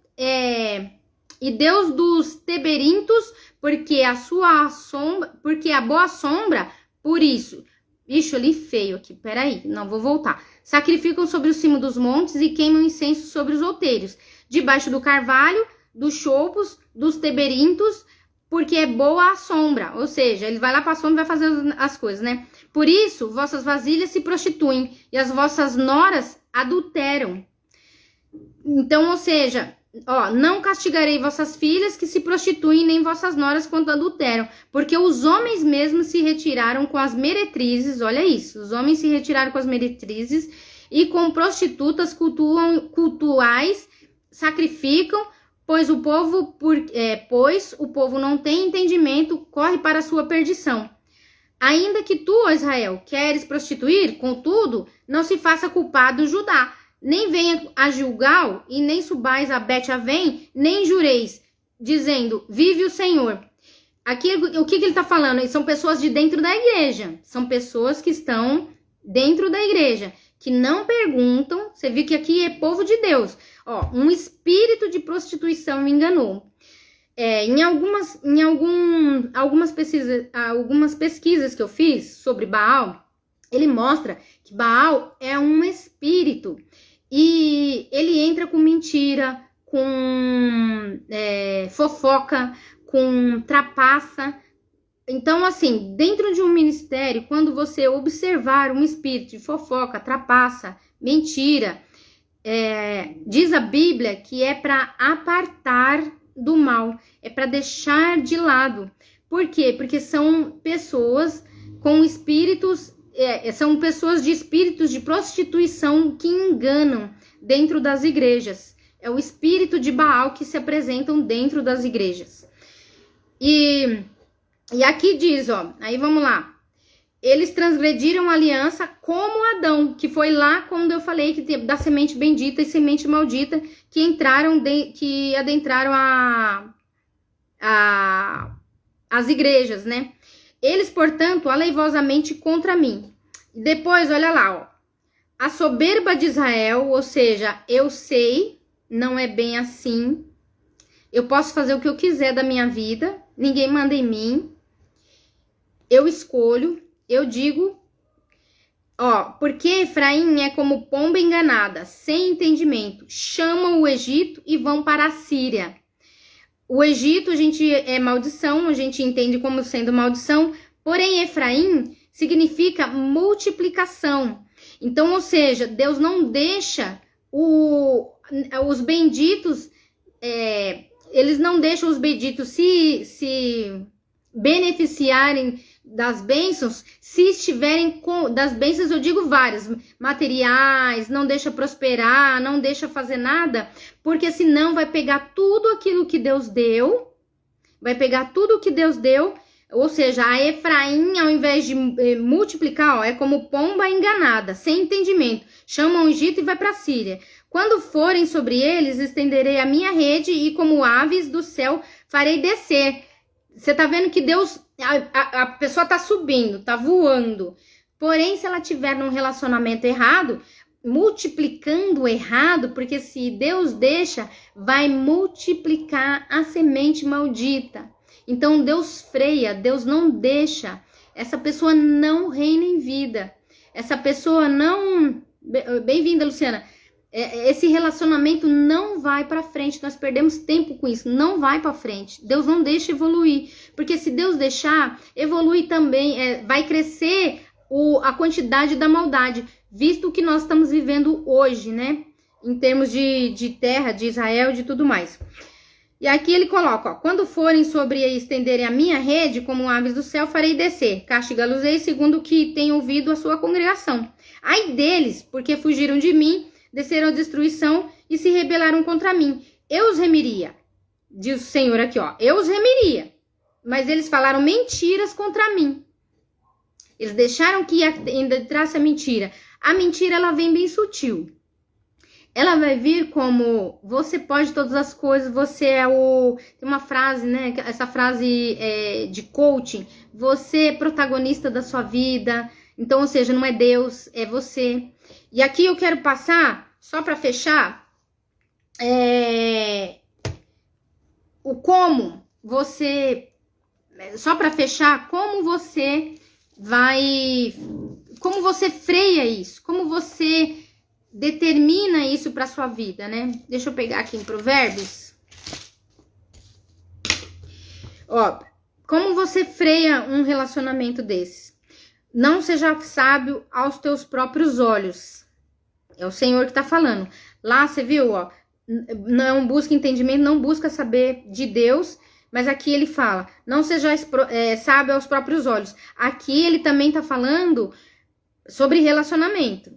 e Deus dos teberintos, porque a boa sombra, por isso. Ixi, eu li feio aqui, peraí, não, vou voltar. Sacrificam sobre o cimo dos montes e queimam incenso sobre os outeiros, debaixo do carvalho, dos choupos, dos teberintos, porque é boa a sombra. Ou seja, ele vai lá para a sombra e vai fazer as coisas, né? Por isso, vossas vasilhas se prostituem e as vossas noras adulteram. Então, ou seja, ó, não castigarei vossas filhas que se prostituem, nem vossas noras quando adulteram, porque os homens mesmos se retiraram com as meretrizes, olha isso, os homens se retiraram com as meretrizes e com prostitutas cultuais sacrificam, pois o povo não tem entendimento, corre para a sua perdição. Ainda que tu, ó Israel, queres prostituir, contudo, não se faça culpado Judá. Nem venha a Gilgal, e nem subais a Bet-Avém, nem jureis, dizendo, vive o Senhor. Aqui, o que ele está falando? São pessoas de dentro da igreja. São pessoas que estão dentro da igreja, que não perguntam. Você viu que aqui é povo de Deus. Ó, um espírito de prostituição me enganou. Algumas pesquisas que eu fiz sobre Baal, ele mostra que Baal é um espírito. E ele entra com mentira, com fofoca, com trapaça. Então, assim, dentro de um ministério, quando você observar um espírito de fofoca, trapaça, mentira, diz a Bíblia que é para apartar do mal, é para deixar de lado. Por quê? Porque são pessoas com espíritos... são pessoas de espíritos de prostituição que enganam dentro das igrejas. É o espírito de Baal que se apresentam dentro das igrejas. E aqui diz, ó, aí vamos lá. Eles transgrediram a aliança como Adão, que foi lá quando eu falei que da semente bendita e semente maldita que adentraram as igrejas, né? Eles, portanto, aleivosamente contra mim. Depois, olha lá, ó. A soberba de Israel, ou seja, eu sei, não é bem assim. Eu posso fazer o que eu quiser da minha vida, ninguém manda em mim. Eu escolho, eu digo, ó, porque Efraim é como pomba enganada, sem entendimento. Chamam o Egito e vão para a Síria. O Egito, a gente é maldição, a gente entende como sendo maldição, porém Efraim significa multiplicação. Então, ou seja, Deus não deixa os benditos, eles não deixam os benditos se beneficiarem das bênçãos, se estiverem das bênçãos, eu digo várias, materiais, não deixa prosperar, não deixa fazer nada, porque senão vai pegar tudo aquilo que Deus deu, ou seja, a Efraim, ao invés de multiplicar, ó, é como pomba enganada, sem entendimento, chama o Egito e vai para a Síria. Quando forem sobre eles, estenderei a minha rede e como aves do céu farei descer. Você tá vendo que Deus, a pessoa tá subindo, tá voando. Porém, se ela tiver num relacionamento errado, multiplicando errado, porque se Deus deixa, vai multiplicar a semente maldita. Então, Deus freia, Deus não deixa. Essa pessoa não reina em vida. Essa pessoa não... Bem-vinda, Luciana. Esse relacionamento não vai para frente. Nós perdemos tempo com isso. Não vai para frente. Deus não deixa evoluir. Porque se Deus deixar, evoluir também. Vai crescer a quantidade da maldade. Visto o que nós estamos vivendo hoje, né? Em termos de terra, de Israel, de tudo mais. E aqui ele coloca, ó, quando forem sobre estenderem a minha rede, como aves do céu, farei descer. Castigá-los-ei segundo o que tem ouvido a sua congregação. Ai deles, porque fugiram de mim, desceram à destruição e se rebelaram contra mim. Eu os remiria. Diz o Senhor aqui, ó. Eu os remiria. Mas eles falaram mentiras contra mim. Eles deixaram que ainda entrasse a mentira. A mentira, ela vem bem sutil. Ela vai vir como, você pode todas as coisas, você é o... Tem uma frase, né? Essa frase de coaching. Você é protagonista da sua vida. Então, ou seja, não é Deus, é você. E aqui eu quero passar, só para fechar, o como você... Só para fechar, como você vai... Como você freia isso, como você... determina isso para sua vida, né? Deixa eu pegar aqui em Provérbios. Ó, como você freia um relacionamento desse? Não seja sábio aos teus próprios olhos. É o Senhor que tá falando. Lá, você viu, ó, não busca entendimento, não busca saber de Deus, mas aqui ele fala, não seja sábio aos próprios olhos. Aqui ele também tá falando sobre relacionamento.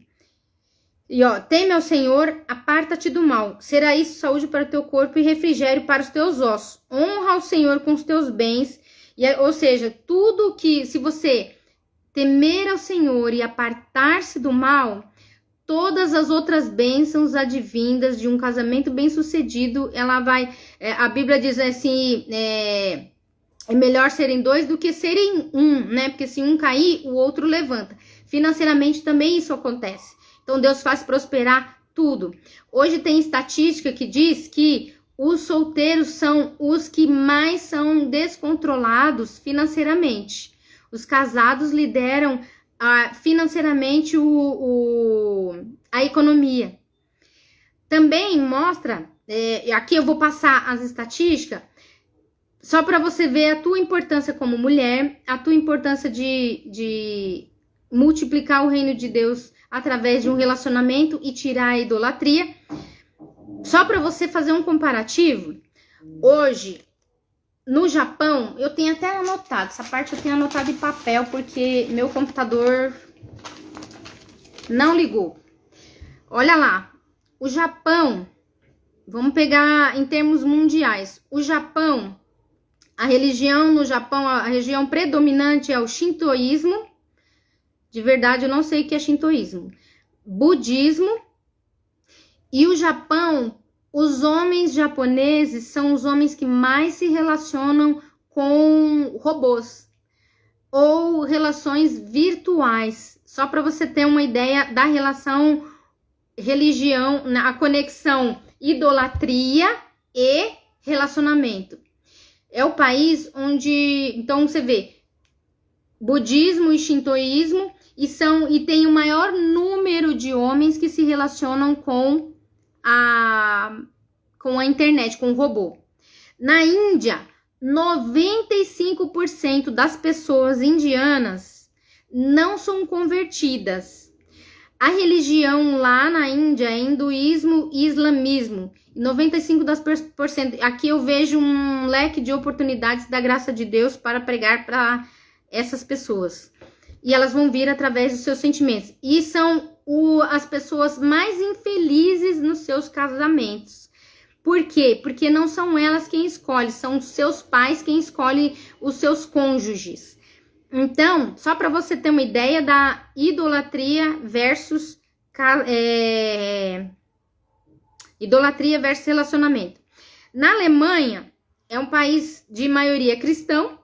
E ó, teme ao Senhor, aparta-te do mal. Será isso saúde para o teu corpo e refrigério para os teus ossos. Honra ao Senhor com os teus bens. Ou seja, tudo que, se você temer ao Senhor e apartar-se do mal, todas as outras bênçãos advindas de um casamento bem-sucedido, ela vai... a Bíblia diz assim, é melhor serem dois do que serem um, né? Porque se um cair, o outro levanta. Financeiramente também isso acontece. Então, Deus faz prosperar tudo. Hoje tem estatística que diz que os solteiros são os que mais são descontrolados financeiramente. Os casados lideram financeiramente a economia. Também mostra, aqui eu vou passar as estatísticas, só para você ver a tua importância como mulher, a tua importância de multiplicar o reino de Deus através de um relacionamento e tirar a idolatria. Só para você fazer um comparativo, hoje, no Japão, eu tenho até anotado, essa parte eu tenho anotado em papel, porque meu computador não ligou. Olha lá, o Japão, vamos pegar em termos mundiais, o Japão, a religião no Japão, a religião predominante é o shintoísmo. De verdade, eu não sei o que é shintoísmo. Budismo. E o Japão, os homens japoneses são os homens que mais se relacionam com robôs. Ou relações virtuais. Só para você ter uma ideia da relação religião, a conexão idolatria e relacionamento. É o país onde, então você vê, budismo e shintoísmo, e tem o maior número de homens que se relacionam com a internet, com o robô. Na Índia, 95% das pessoas indianas não são convertidas. A religião lá na Índia é hinduísmo e islamismo. 95%. Aqui eu vejo um leque de oportunidades da graça de Deus para pregar para essas pessoas. E elas vão vir através dos seus sentimentos. E são as pessoas mais infelizes nos seus casamentos. Por quê? Porque não são elas quem escolhem, são os seus pais quem escolhem os seus cônjuges. Então, só para você ter uma ideia da idolatria versus relacionamento. Na Alemanha, é um país de maioria cristão,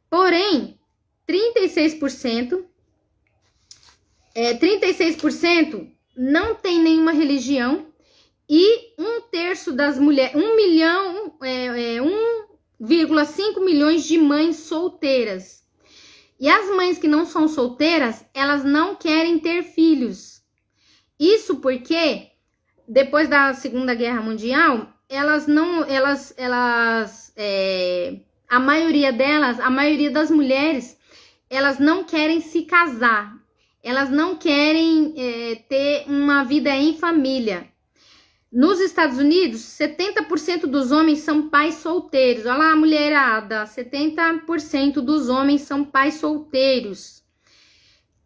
porém, 36% não tem nenhuma religião e 1/3 das mulheres, 1,5 milhões de mães solteiras. E as mães que não são solteiras, elas não querem ter filhos. Isso porque depois da Segunda Guerra Mundial, a maioria delas, a maioria das mulheres, elas não querem se casar, elas não querem ter uma vida em família. Nos Estados Unidos, 70% dos homens são pais solteiros. Olha lá a mulherada, 70% dos homens são pais solteiros.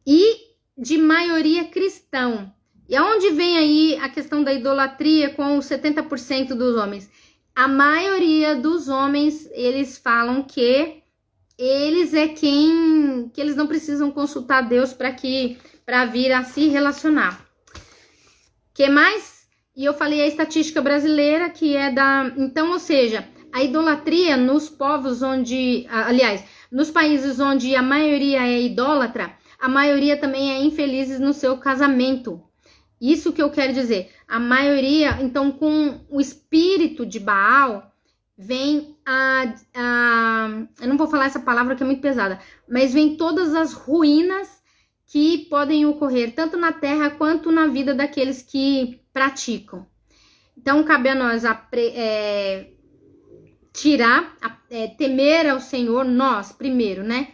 E de maioria cristão. E aonde vem aí a questão da idolatria com os 70% dos homens? A maioria dos homens, eles falam que eles que eles não precisam consultar Deus para vir a se relacionar. Que mais? E eu falei a estatística brasileira, que é então, ou seja, a idolatria nos povos nos países onde a maioria é idólatra, a maioria também é infelizes no seu casamento. Isso que eu quero dizer. A maioria, então, com o espírito de Baal, vem eu não vou falar essa palavra que é muito pesada, mas vem todas as ruínas que podem ocorrer, tanto na terra quanto na vida daqueles que praticam. Então, cabe a nós temer ao Senhor, nós primeiro, né?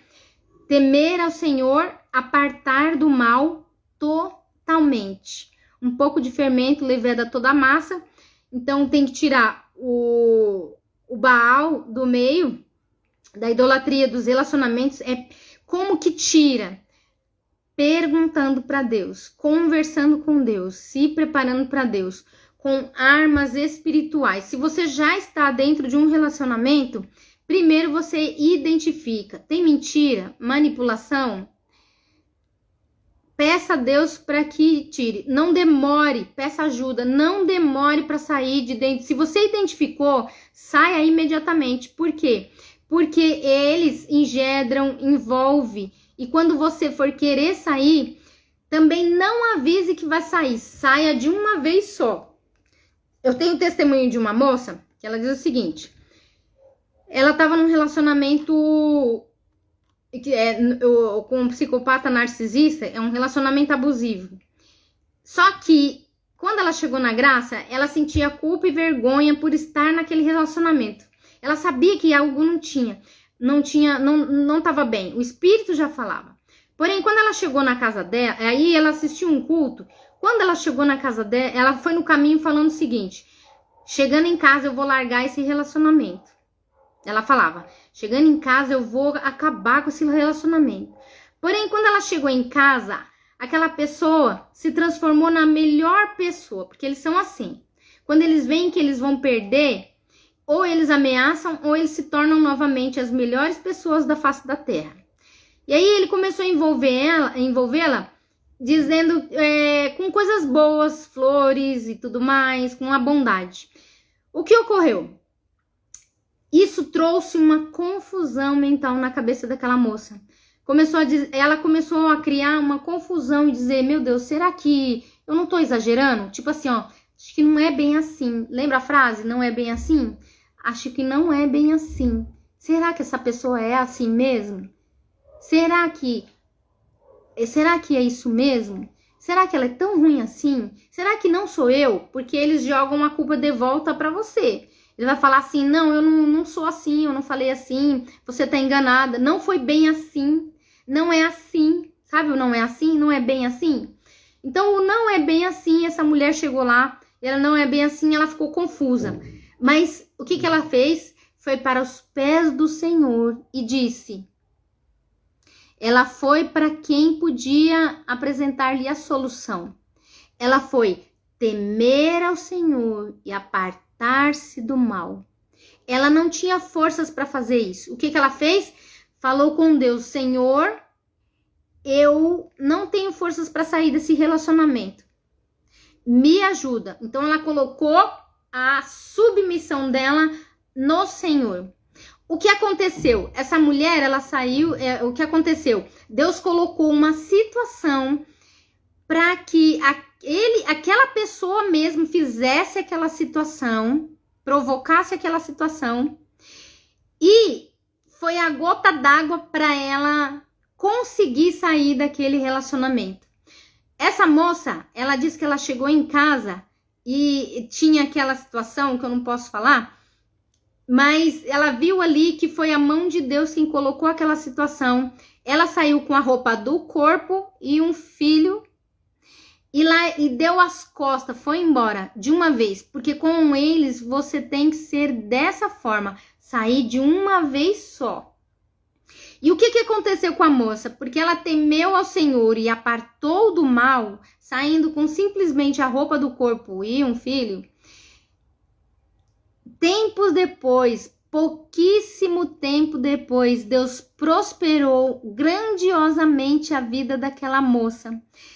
Temer ao Senhor, apartar do mal totalmente. Um pouco de fermento leveda toda a massa. Então, tem que tirar o Baal do meio, da idolatria, dos relacionamentos. Como que tira? Perguntando para Deus, conversando com Deus, se preparando para Deus, com armas espirituais. Se você já está dentro de um relacionamento, primeiro você identifica. Tem mentira? Manipulação? Peça a Deus para que tire. Não demore, peça ajuda. Não demore para sair de dentro. Se você identificou, saia imediatamente. Por quê? Porque eles engendram, envolvem. E quando você for querer sair, também não avise que vai sair. Saia de uma vez só. Eu tenho testemunho de uma moça que ela diz o seguinte. Ela estava num relacionamento com um psicopata narcisista, é um relacionamento abusivo. Só que, quando ela chegou na graça, ela sentia culpa e vergonha por estar naquele relacionamento. Ela sabia que algo não estava bem. O espírito já falava. Porém, quando ela chegou na casa dela, aí ela assistiu um culto. Quando ela chegou na casa dela, ela foi no caminho falando o seguinte: chegando em casa eu vou largar esse relacionamento. Ela falava, chegando em casa eu vou acabar com esse relacionamento. Porém, quando ela chegou em casa, aquela pessoa se transformou na melhor pessoa, porque eles são assim. Quando eles veem que eles vão perder, ou eles ameaçam, ou eles se tornam novamente as melhores pessoas da face da terra. E aí ele começou a envolvê-la, dizendo com coisas boas, flores e tudo mais, com a bondade. O que ocorreu? Isso trouxe uma confusão mental na cabeça daquela moça. Ela começou a criar uma confusão e dizer, meu Deus, será que eu não tô exagerando? Tipo assim, acho que não é bem assim. Lembra a frase? Não é bem assim? Acho que não é bem assim. Será que essa pessoa é assim mesmo? Será que é isso mesmo? Será que ela é tão ruim assim? Será que não sou eu? Porque eles jogam a culpa de volta para você. Ele vai falar assim, não, eu não sou assim, eu não falei assim, você tá enganada. Não foi bem assim, não é assim. Sabe o não é assim? Não é bem assim? Então, o não é bem assim, essa mulher chegou lá, ela não é bem assim, ela ficou confusa. Mas o que ela fez? Foi para os pés do Senhor e disse... Ela foi para quem podia apresentar-lhe a solução. Ela foi temer ao Senhor e apartar-se do mal. Ela não tinha forças para fazer isso. O que ela fez? Falou com Deus, Senhor, eu não tenho forças para sair desse relacionamento. Me ajuda. Então ela colocou a submissão dela no Senhor. O que aconteceu? Essa mulher, ela saiu, o que aconteceu? Deus colocou uma situação para que aquela pessoa mesmo fizesse aquela situação, provocasse aquela situação, e foi a gota d'água para ela conseguir sair daquele relacionamento. Essa moça, ela disse que ela chegou em casa e tinha aquela situação que eu não posso falar, mas ela viu ali que foi a mão de Deus quem colocou aquela situação. Ela saiu com a roupa do corpo e um filho e deu as costas, foi embora de uma vez, porque com eles você tem que ser dessa forma, sair de uma vez só. E o que aconteceu com a moça? Porque ela temeu ao Senhor e apartou do mal, saindo com simplesmente a roupa do corpo e um filho. Tempos depois, pouquíssimo tempo depois, Deus prosperou grandiosamente a vida daquela moça.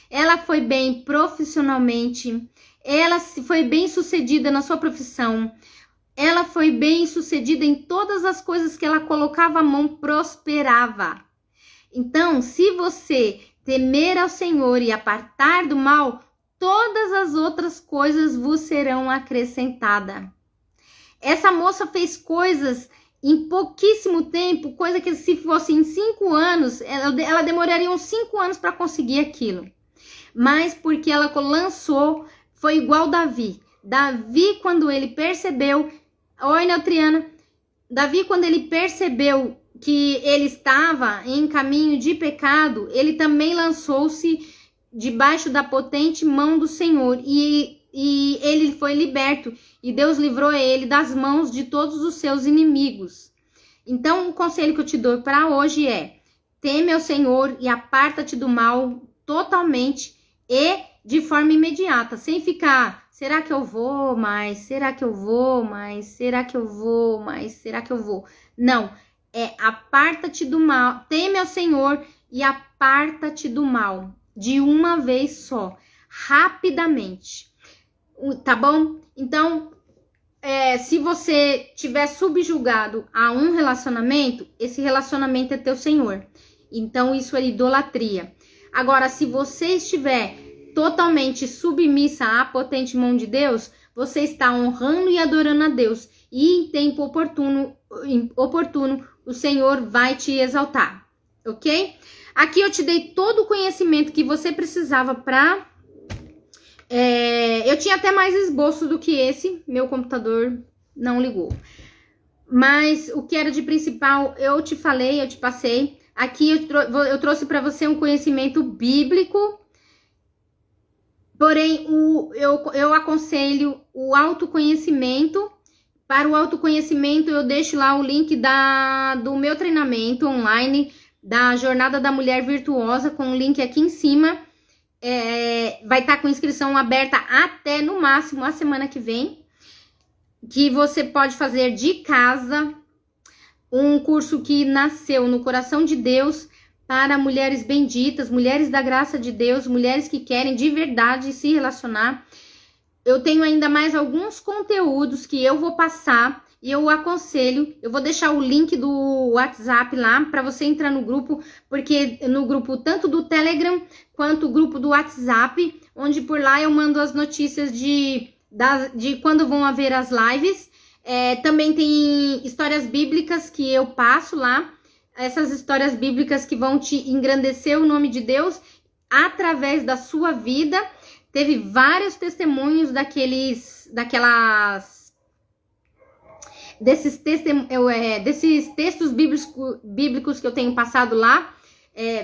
Ela foi bem profissionalmente, ela foi bem sucedida na sua profissão, ela foi bem sucedida em todas as coisas que ela colocava a mão, prosperava. Então, se você temer ao Senhor e apartar do mal, todas as outras coisas vos serão acrescentadas. Essa moça fez coisas em pouquíssimo tempo, coisa que se fosse em 5 anos, ela demoraria uns 5 anos para conseguir aquilo. Mas porque ela lançou, foi igual Davi. Davi, quando ele percebeu, oi, Neutriana, Davi, quando ele percebeu que ele estava em caminho de pecado, ele também lançou-se debaixo da potente mão do Senhor e ele foi liberto e Deus livrou ele das mãos de todos os seus inimigos. Então, o conselho que eu te dou para hoje é: teme ao Senhor e aparta-te do mal totalmente e de forma imediata, sem ficar, será que eu vou mais? Será que eu vou mais? Será que eu vou mais? Será que eu vou? Não, aparta-te do mal, teme ao Senhor e aparta-te do mal, de uma vez só, rapidamente. Tá bom? Então, se você tiver subjugado a um relacionamento, esse relacionamento é teu Senhor. Então, isso é idolatria. Agora, se você estiver totalmente submissa à potente mão de Deus, você está honrando e adorando a Deus. E em tempo oportuno o Senhor vai te exaltar. Ok? Aqui eu te dei todo o conhecimento que você precisava para... eu tinha até mais esboço do que esse, meu computador não ligou. Mas o que era de principal, eu te falei, eu te passei. Aqui eu trouxe para você um conhecimento bíblico, porém eu aconselho o autoconhecimento. Para o autoconhecimento, eu deixo lá o link do meu treinamento online, da Jornada da Mulher Virtuosa, com o link aqui em cima. Vai estar com inscrição aberta até no máximo a semana que vem, que você pode fazer de casa, um curso que nasceu no coração de Deus para mulheres benditas, mulheres da graça de Deus, mulheres que querem de verdade se relacionar. Eu tenho ainda mais alguns conteúdos que eu vou passar e eu aconselho, eu vou deixar o link do WhatsApp lá para você entrar no grupo, porque no grupo tanto do Telegram quanto o grupo do WhatsApp, onde por lá eu mando as notícias de quando vão haver as lives. Também tem histórias bíblicas que eu passo lá, essas histórias bíblicas que vão te engrandecer o nome de Deus através da sua vida. Teve vários testemunhos desses textos bíblicos que eu tenho passado lá.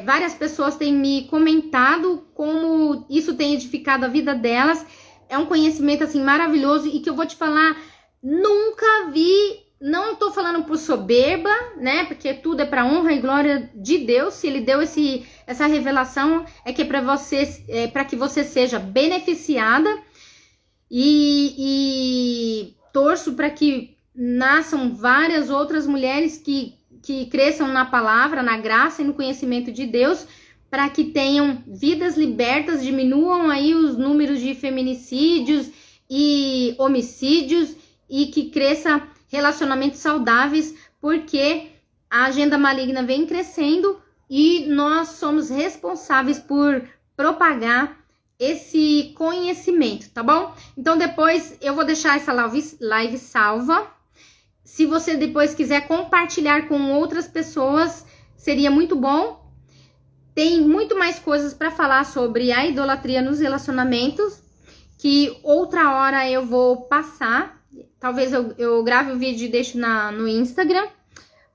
Várias pessoas têm me comentado como isso tem edificado a vida delas. É um conhecimento assim maravilhoso e que eu vou te falar, nunca vi. Não tô falando por soberba, né? Porque tudo é para honra e glória de Deus. Se ele deu essa revelação, é que é para que você seja beneficiada. E torço para que nasçam várias outras mulheres que cresçam na palavra, na graça e no conhecimento de Deus, para que tenham vidas libertas, diminuam aí os números de feminicídios e homicídios e que cresça relacionamentos saudáveis, porque a agenda maligna vem crescendo e nós somos responsáveis por propagar esse conhecimento, tá bom? Então depois eu vou deixar essa live salva. Se você depois quiser compartilhar com outras pessoas, seria muito bom. Tem muito mais coisas para falar sobre a idolatria nos relacionamentos, que outra hora eu vou passar. Talvez eu grave o vídeo e deixo no Instagram.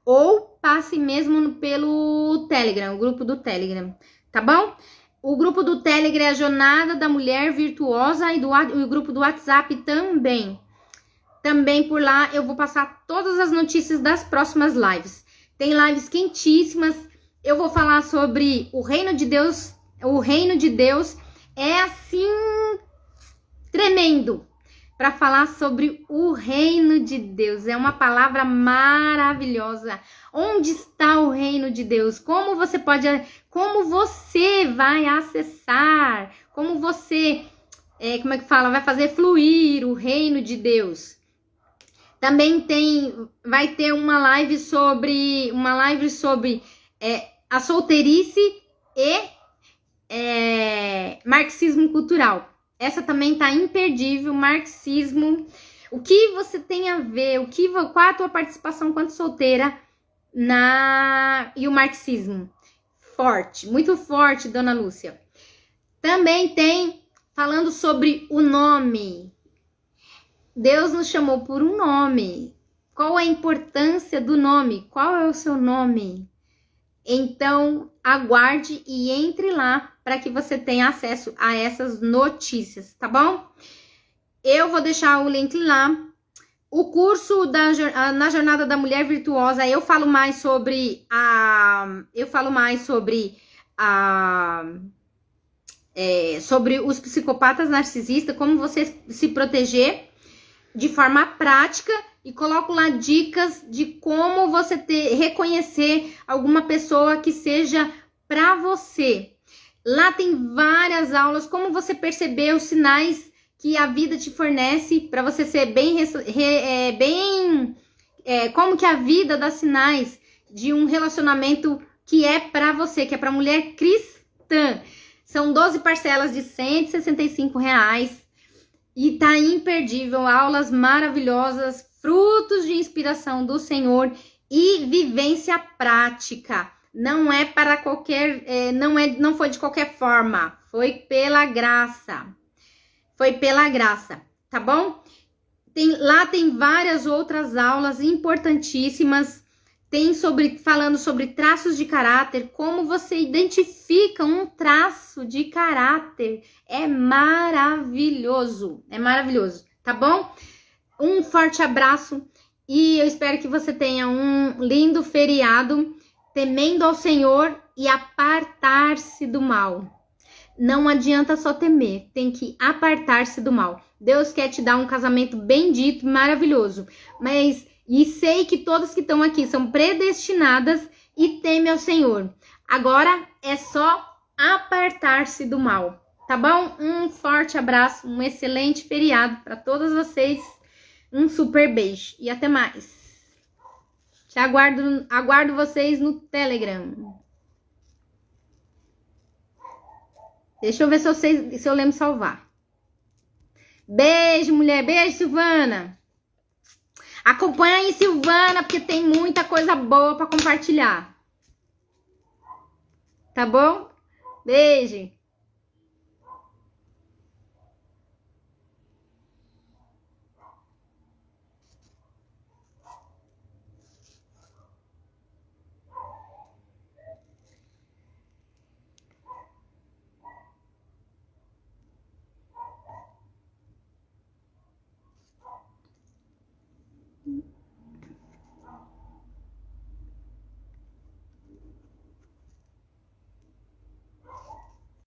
Ou passe mesmo pelo Telegram, o grupo do Telegram. Tá bom? O grupo do Telegram é a Jornada da Mulher Virtuosa e o grupo do WhatsApp também. Também por lá eu vou passar todas as notícias das próximas lives. Tem lives quentíssimas. Eu vou falar sobre o reino de Deus. O reino de Deus é assim tremendo para falar sobre o reino de Deus. É uma palavra maravilhosa. Onde está o reino de Deus? Como você vai acessar? Como você, vai fazer fluir o reino de Deus? Também vai ter uma live sobre a solteirice e marxismo cultural. Essa também tá imperdível, marxismo. O que você tem a ver? Qual é a tua participação quanto solteira e o marxismo? Forte, muito forte, dona Lúcia. Também tem falando sobre o nome. Deus nos chamou por um nome. Qual é a importância do nome? Qual é o seu nome? Então, aguarde e entre lá para que você tenha acesso a essas notícias, tá bom? Eu vou deixar o link lá. O curso na Jornada da Mulher Virtuosa, eu falo mais sobre sobre os psicopatas narcisistas, como você se proteger de forma prática, e coloco lá dicas de como você reconhecer alguma pessoa que seja para você. Lá tem várias aulas, como você perceber os sinais que a vida te fornece para você ser como que a vida dá sinais de um relacionamento que é para você, que é para mulher cristã. São 12 parcelas de R$165 e tá imperdível, aulas maravilhosas, frutos de inspiração do Senhor e vivência prática. Não é para qualquer, não foi de qualquer forma, foi pela graça. Foi pela graça, tá bom? Lá tem várias outras aulas importantíssimas. Tem falando sobre traços de caráter, como você identifica um traço de caráter. É maravilhoso, tá bom? Um forte abraço e eu espero que você tenha um lindo feriado, temendo ao Senhor e apartar-se do mal. Não adianta só temer, tem que apartar-se do mal. Deus quer te dar um casamento bendito e maravilhoso, e sei que todas que estão aqui são predestinadas e temem ao Senhor. Agora é só apartar-se do mal, tá bom? Um forte abraço, um excelente feriado para todas vocês. Um super beijo e até mais. Te aguardo vocês no Telegram. Deixa eu ver se eu lembro salvar. Beijo, mulher. Beijo, Silvana. Acompanha aí, Silvana, porque tem muita coisa boa para compartilhar. Tá bom? Beijo.